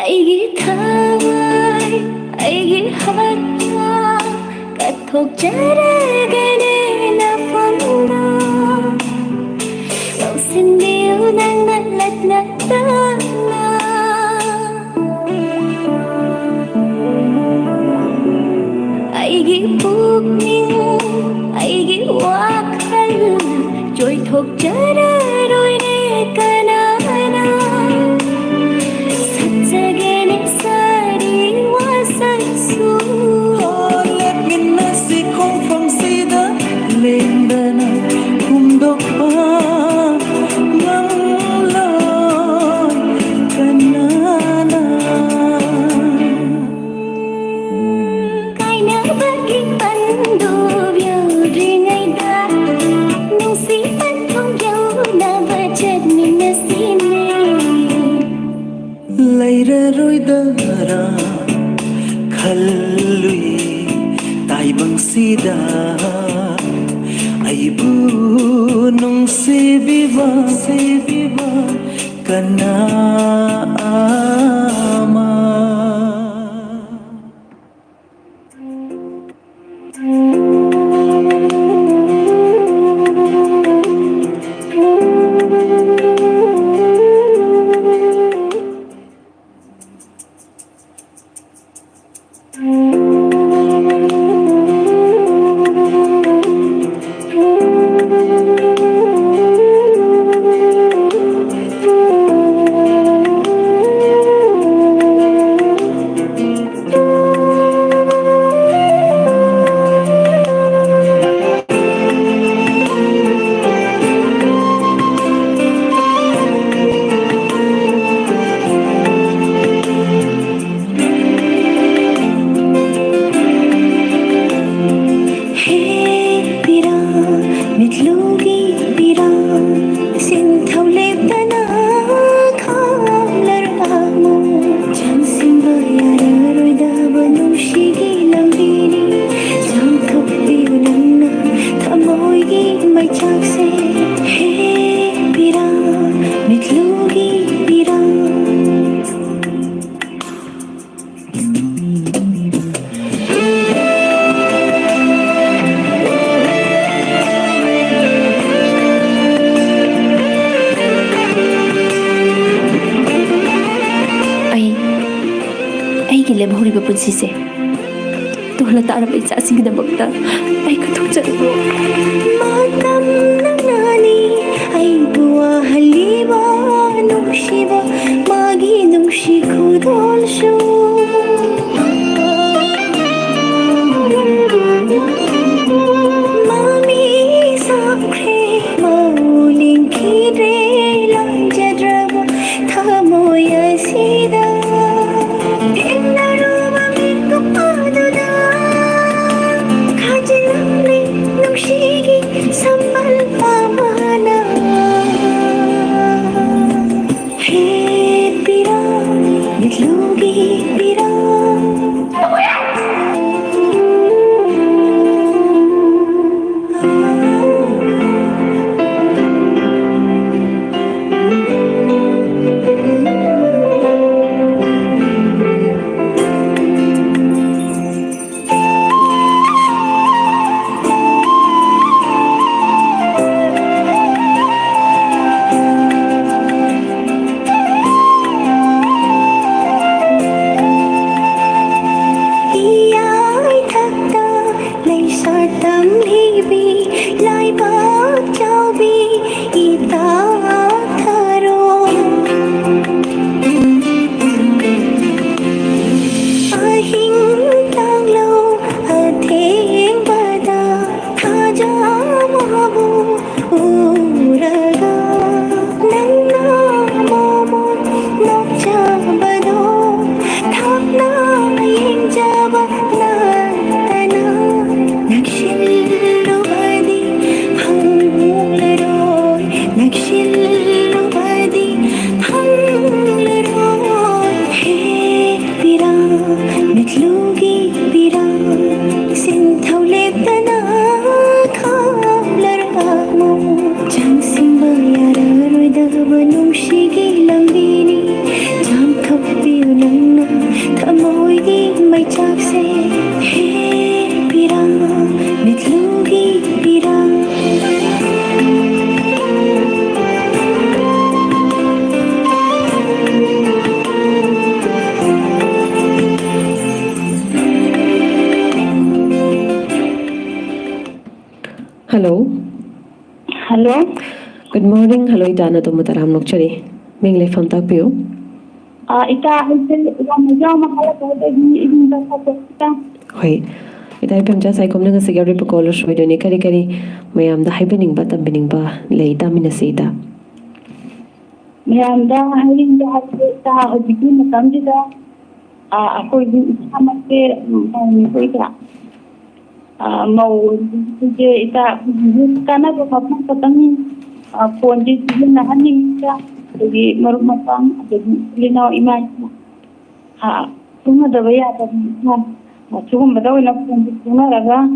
Aigi thawai aigi hatta kathok jaragane na famna sindiu nang nalat na tana aigi pukning aigi wakhal joy thok jararoi ne kanana Sajagene sari wasansu let me nasi kong from sida lendana kumdok pa ngamloy kanana Kaina bagi pandu biau ringai da Nusi pantung biau na bachat ni nasine laira roidara khalui taibang sida aibu nung se viva kana ama Mitlugi birang sinthau leptana khamlar amu chansimba yararoi banushigi lambini samthokpiu nanna thamoigi maichakse he birang mitlugi birang ꯑꯩꯒꯤ ꯂꯦꯝꯍꯧꯔꯤꯕ ꯄꯨꯟꯁꯤꯁꯦ ꯇꯣꯜꯂ ꯇꯥꯔꯕ ꯏꯆꯥꯁꯤꯡꯒꯤꯗꯃꯛꯇ ꯑꯩ ꯀꯠꯊꯣꯛꯆꯔꯕꯣ ꯃꯇꯝ ꯅꯪꯅꯅꯤ ꯑꯩꯕꯨ ꯋꯥꯍꯜꯂꯤꯕ ꯅꯨꯡꯁꯤꯕ ꯃꯥꯒꯤ ꯅꯨꯡꯁꯤ ꯈꯨꯗꯣꯜꯁꯨ ꯃꯃꯤ ꯁꯥꯈ꯭ꯔꯦ ꯃꯧꯂꯤꯡꯈꯤꯗ꯭ꯔꯦ ꯂꯥꯡꯖꯗ꯭ꯔꯕ ꯊꯃꯣꯏ ꯑꯁꯤꯗ ꯏꯟꯅꯔꯨꯕ ꯃꯤꯀꯨꯞ ꯑꯗꯨꯗ ꯈꯥꯖꯤꯜꯂꯝꯂꯦ ꯅꯨꯡꯁꯤꯒꯤ Hello. Good morning. Hello, Itana Tomataram Nokchari. Mingle from Tapio. Ita ram mahala ko idin da ita. Hoi. Ita ipem ja sai komna nga sigari pa kola shoi do ni kari kari mayam da haibening ba tambening ba lei ta minasita. Mayam da hayin da ta hojiki matam da akoi din samate ni ko ita. Mau je ita kana ko kapna patang phone ji na hanin ta jadi maru mapang jadi lino imaj tuma da baya da tuma da wala tuma raga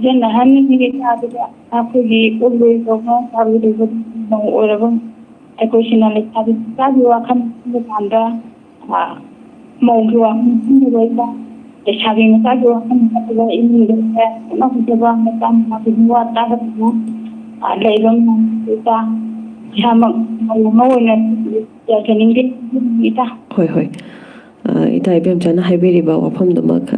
jen na hanin ni ta da akoi ulwe ko ma sabi de ko oraga ko sinale ta da wa kan da mau juwa ni ba sabi mo ta juwa kan da ini da na ko ba ma ma juwa ta da leilong ita Hamak mau na ya kening ita. Hoi hoi. Ita ipem jana haibiri ba wafam dumak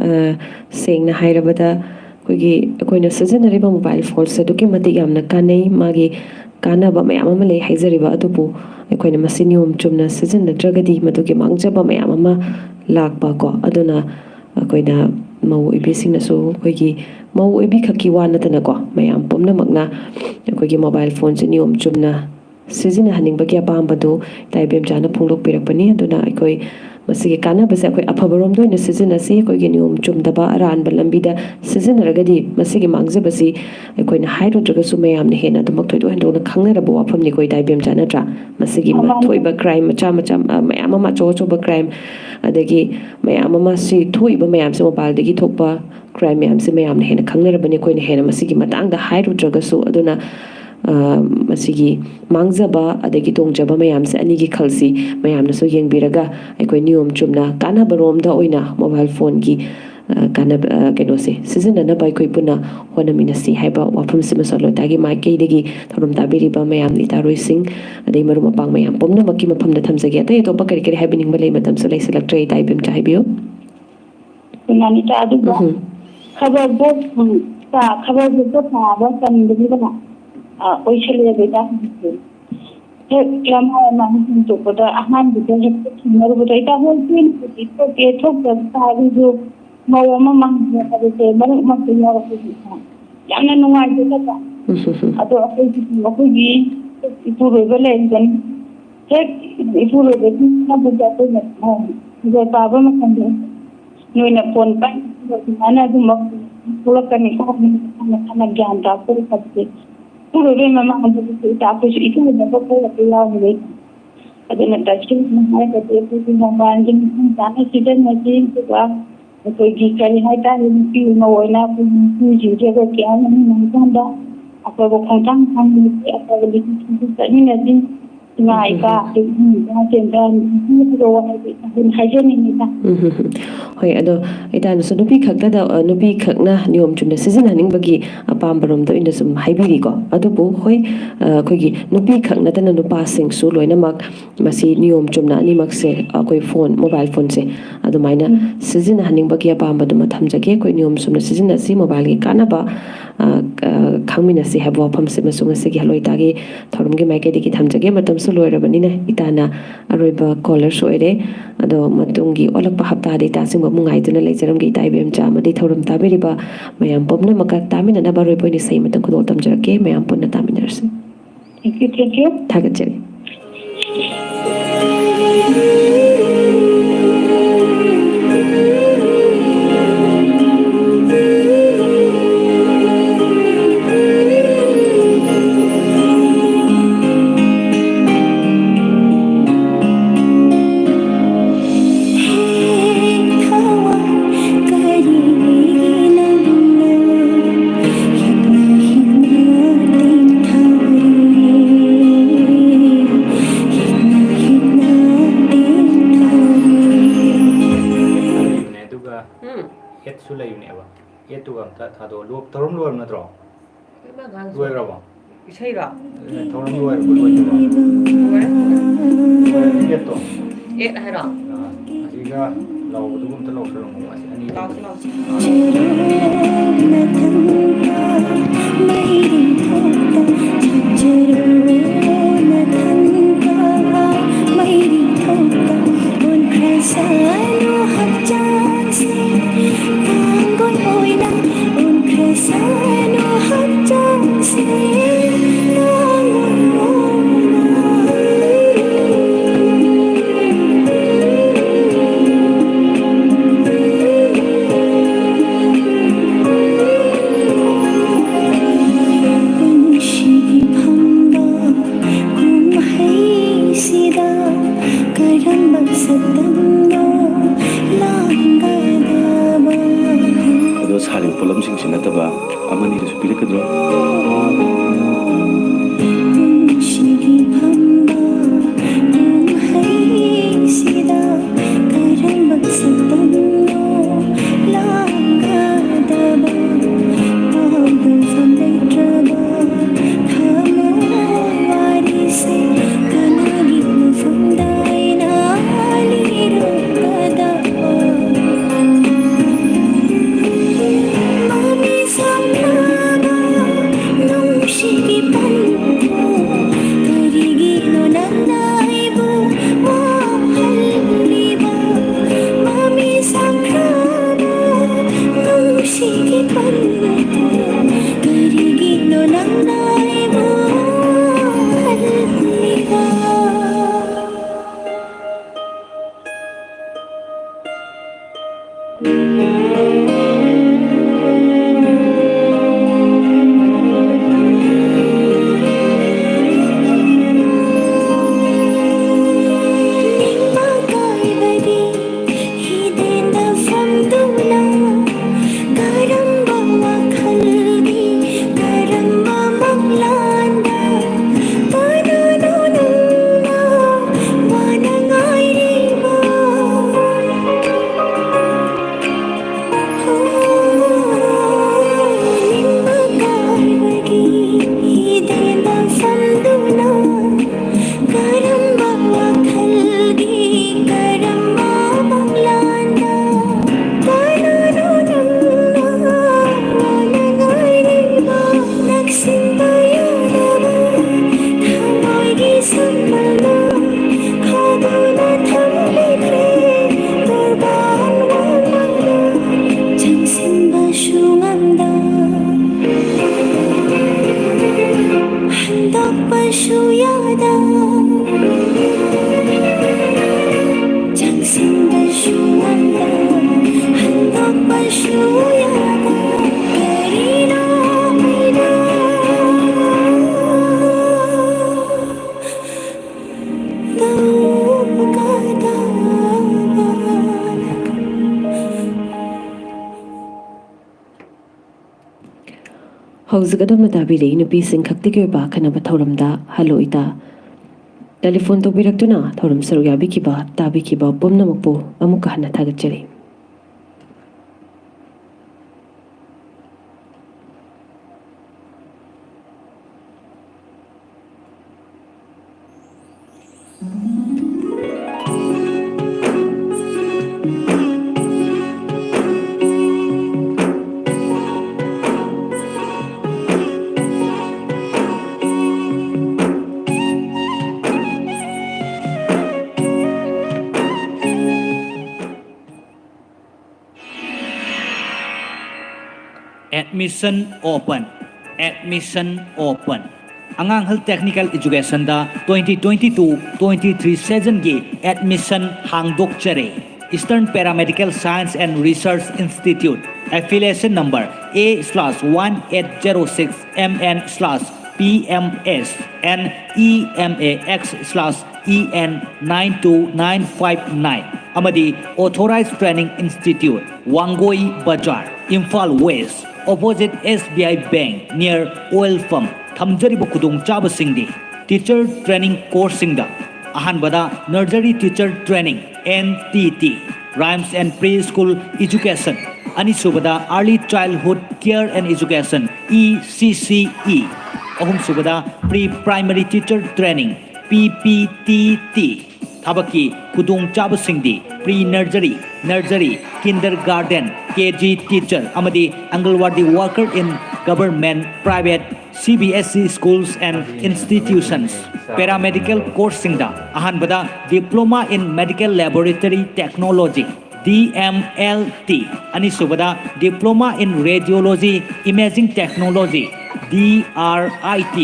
seng na hairabada koina sajanariba mobile phone sa duki mati yamna kanai magi kana ba mayam ama lei haizariba atupu koina masinium chumna sajana dragadi maduki mangjaba mayam ama lakba ko aduna koina mau ibising na so koigi mau ibi khaki wana tana ko mayam pomna magna koigi mobile phone se nium chumna Sizina haning bagi apambadu taibem jana phunglok pirakpani aduna aikoi masigi kana base akoi aphabarom doina sizina si akoi gi nium chumdaba aran balambida sizina ragadi masigi mangje basi akoi na hairo draga sumayam ne hena dumak thoi do hendo na khangna rabu apham ni koi taibem jana tra masigi ma thoiba crime macha macha mayam ma cho cho ba crime adagi mayam ma si thoiba mayam se mobile dagi thokpa crime mayam se mayam ne hena khangna rabani koi ne hena masigi matang da hairo draga su aduna masigi mangzaba adagi tongjaba mayamse anigi khalsi mayamna so yengbiraga aikoi niyom chumna kana barom da oina mobile phone gi kana keno se season na bai koi puna hona minasi haiba wafum sima solo tagi ma ke degi thorum tabiri ba mayam ni taroi sing adai marum apang mayam pomna makki mafam da thamjage ate to pakari kari haibining balai matam so lai select trai tai bim chaibiyo nani ta adu ba khabar bo ta ba kan degi ba oishale beta he lama ma hin to pada ahan bita he kimar bita ita hol pin to ke thok da sari jo mawa ma mang ya ka se mar ma ke ya ra ki yana nuwa je ta ado akai gi ipu re bele gan he ipu re be na buja to na je ta ba ma kan ni na phone pa ana du ma pura kan ni ko na gyan ta pura ka Puro rin mama ang tapos ito na ba po kaya ni ada na touching na ay kasi po yung banding ng sana sila na din diba ko gikali hay ta ni pi mo na po yung jije ko kaya naman nanda ako ko kontang kami ako dito sa ni na din ngai ka na tendan ni ko wa hay jeni ni ta hoi ado ita no nupi khakta da nupi khakna niom chumna season haning bagi apam barom do ina sum haibiri ko ado bu hoi kogi nupi khakna tana nupa sing su loina mak masi niom chumna ani mak se koi phone mobile phone se ado maina season haning bagi apam badu ma thamjage koi niom sumna season si mobile gi kana ba khangmina si habo pham se masung se gi haloi tagi thorum gi mai ke digi thamjage matam su loirabani na itana aroiba caller soire ado matungi olakpa hapta de ta sing mungai tuna leijaram gi taibem cha madi thorum tabiriba mayam pomna maka tamina na baroi poini sei matang khudol tamjarake mayam punna taminarse thank you thagachari thado luộc thorum luộc na tro luộc rồi không isai ra thorum luộc luộc yết to et hai ra así ga lau tu cũng ta lau sơ long mà anh đi Hãy subscribe cho kênh Ghiền Mì Gõ để không bỏ lỡ những video hấp dẫn ꯍꯟꯗꯣꯛꯄꯁꯨ ꯌꯥꯗ ꯆꯪꯁꯤꯟꯕꯁꯨ ꯉꯝꯗ ꯍꯟꯗꯣꯛꯄꯁꯨ ꯌꯥꯗ ꯀꯔꯤꯅꯣ ꯑꯩꯅ ꯇꯧꯕꯒꯗꯕ ꯍꯧꯖꯤꯛ ꯑꯗꯣꯝꯅ ꯇꯥꯕꯤꯔꯛꯏ ꯅꯨꯄꯤꯁꯤꯡ ꯈꯛꯇꯒꯤ ꯑꯣꯏꯕ ꯑꯈꯟꯅꯕ ꯊꯧꯔꯝꯗ ꯍꯜꯂꯣ ꯏꯇꯥ ꯇꯦꯂꯤꯐꯣꯟ ꯇꯧꯕꯤꯔꯛꯇꯨꯅ ꯊꯧꯔꯝ ꯁꯔꯨꯛ ꯌꯥꯕꯤꯈꯤꯕ ꯇꯥꯕꯤꯈꯤꯕ ꯄꯨꯝꯅꯃꯛꯄꯨ ꯑꯃꯨꯛꯀ ꯍꯟꯅ ꯊꯥꯒꯠꯆꯔꯤ Admission open. Admission open. Angang Health Technical Education da 2022-23 season gi admission hangdokchare. Eastern Paramedical Science and Research Institute affiliation number A/1806MN/PMS and EMAX/EN92959 amadi Authorized Training Institute Wangoi Bajar Imphal West opposite SBI Bank near Oil Pump Thamjariba Kudung Chabasingdi Teacher Training Course Singda Ahanbada Nursery Teacher Training NTT Rhymes and Preschool Education Anisubada Early Childhood Care and Education ECCE Ahumsubada Pre-Primary Teacher Training PPTT Tabaki Kudung Chabasingdi Pre-Nursery Nursery Kindergarten KG Teacher Amadi Angalwadi Worker in Government Private CBSE Schools and Institutions Paramedical Course Singda Ahanbada Diploma in Medical Laboratory Technology DMLT Anisubada Diploma in Radiology Imaging Technology DRIT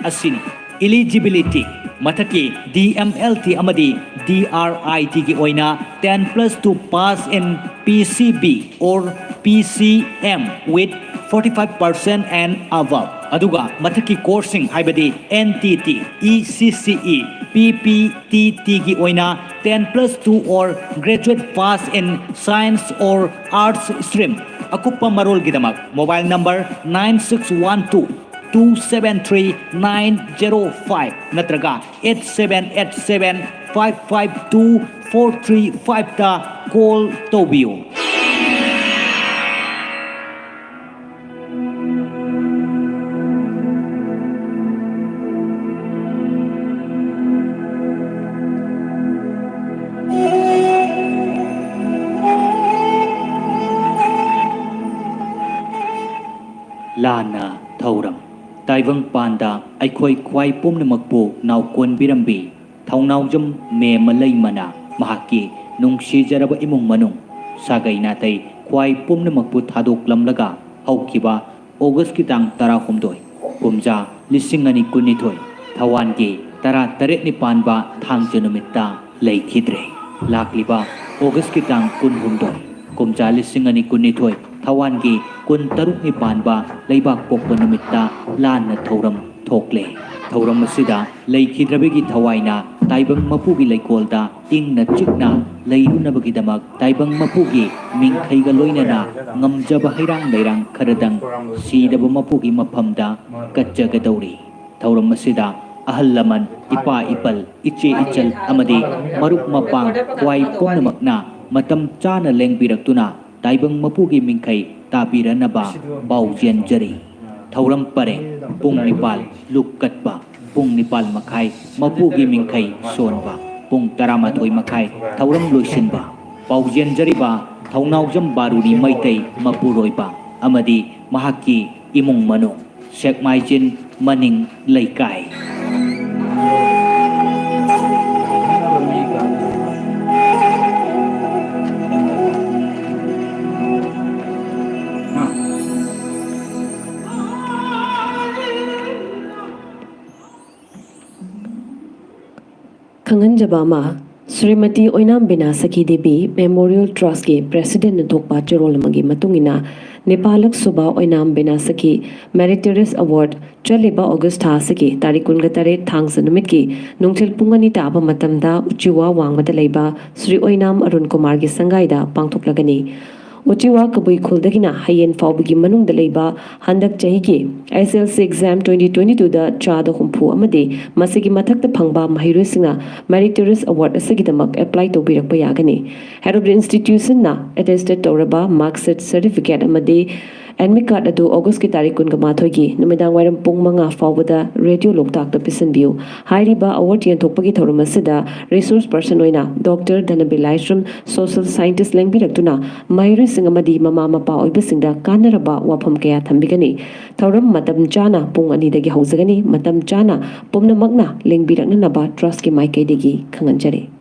Asini Eligibility Mataki DMLT Amadi DRIT ki oina 10+ to pass in PCB or PCM with 45% and above. Aduga mataki coursing haibadi NTT, ECCE, PPTT ki oina 10+ to or graduate pass in science or arts stream. Akupa marol gidamak mobile number 9612-273-905 natraga 8787-552-435 ta call Tobio. Lana Thauram Taibang Panda Aikoi Kwai Pumnamakpo Nau Kon Birambi Thaunaujam Me Malay Mana Mahaki Nungsi Jaraba Imung Manung Sagay Natay Kwai Pumnamakpo Thadok Lamlaga Haukiba August Kitang Tara Humdoy Pumja Lisingani Kunitoy Tawangi Tara Taret ni Panba Thang Janumita Lay Kidre Lakliba August Kitang Kun Humdoy Kumja Lisingani Kunitoy Tawangi Kun Taruk ni Panba Laybak Pokpa Numitta Lana Thauram Thokle Thauram Masida Lay Kidrabigi Tawaina Taibang Mapugi Laykolda Ing na Chikna Layrunabagi Damag Taibang Mapugi Ming Kaigaloina na Ngamjaba Hairang Layrang Karadang Sidaba Mapugi Mapamda Katjagadauri Thauram Masida Ahalaman Ipa Ipal Iche Ichal Amadi Maruk Mapang Kwai Pumnamakna Matam Chana Lengbiratuna Taibang Mapugi Mingkay Tapiranaba Baujian Jari Thauram Pare Pung Nipal Lukkatba Pung Nipal Makai Mapugi Mingkay Sonba Pung Taramatoy Makai Thauram Luisinba Baujian Jariba Thaunaujam Baruni Maitay Mapuroyba Amadi Mahaki Imung Manong Sekmaijin Maning Laikay खंगनजबा मा श्रीमती ओइनाम बिनासकी देवी memorial trust के president थोकपा चरोल मगी मतुंगिना नेपालक सुबा ओइनाम बिनासकी meritorious award चलिबा अगस्त था सकी तारीख 19 थांगस नुमित की नुंगथिल पुंगनी ताबा मतमदा उचिवा वांगमदा लेबा श्री ओइनाम अरुण कुमार की संगाइदा पांगथोकलगनी उचिवा कबुई खुलदगिना हयेन फाउबगी मनुंग दलेबा हंदक चाही की SLC एग्जाम 2022 दा चाद हुंफु अमदे मसिगी मथक्ता फंगबा महिरुसिंगना मेरिटोरियस अवार्ड असिगिदमक अप्लाई तौबिरकपा यागनी हेड ऑफ द इंस्टीट्यूशन ना अटेस्टेड तौरबा मार्कशीट सर्टिफिकेट अमदे एडमिट कार्ड अदु अगस्त की तारीख 19 की नुमिदांग वायरम पुंग मंगा फाउबदा रेडियो लोकताक पिसनबियु हाइरिबा अवार्ड यंथोकपगी थौरम असदा रिसोर्स पर्सन ओइना डॉक्टर धनबिलाइश्रम सोशल साइंटिस्ट लेंबिरक्तुना महिरुसिंग अमदी ममा मपा ओइबसिंगदा कानरबा वाफम कया थंबिगनी थौरम मतम चाना पुंग अनिदगी हौजगनी मतम चाना पुमनमगना लेंबिरक्ननबा ट्रस्ट की माइकैदगी खंगनजरे।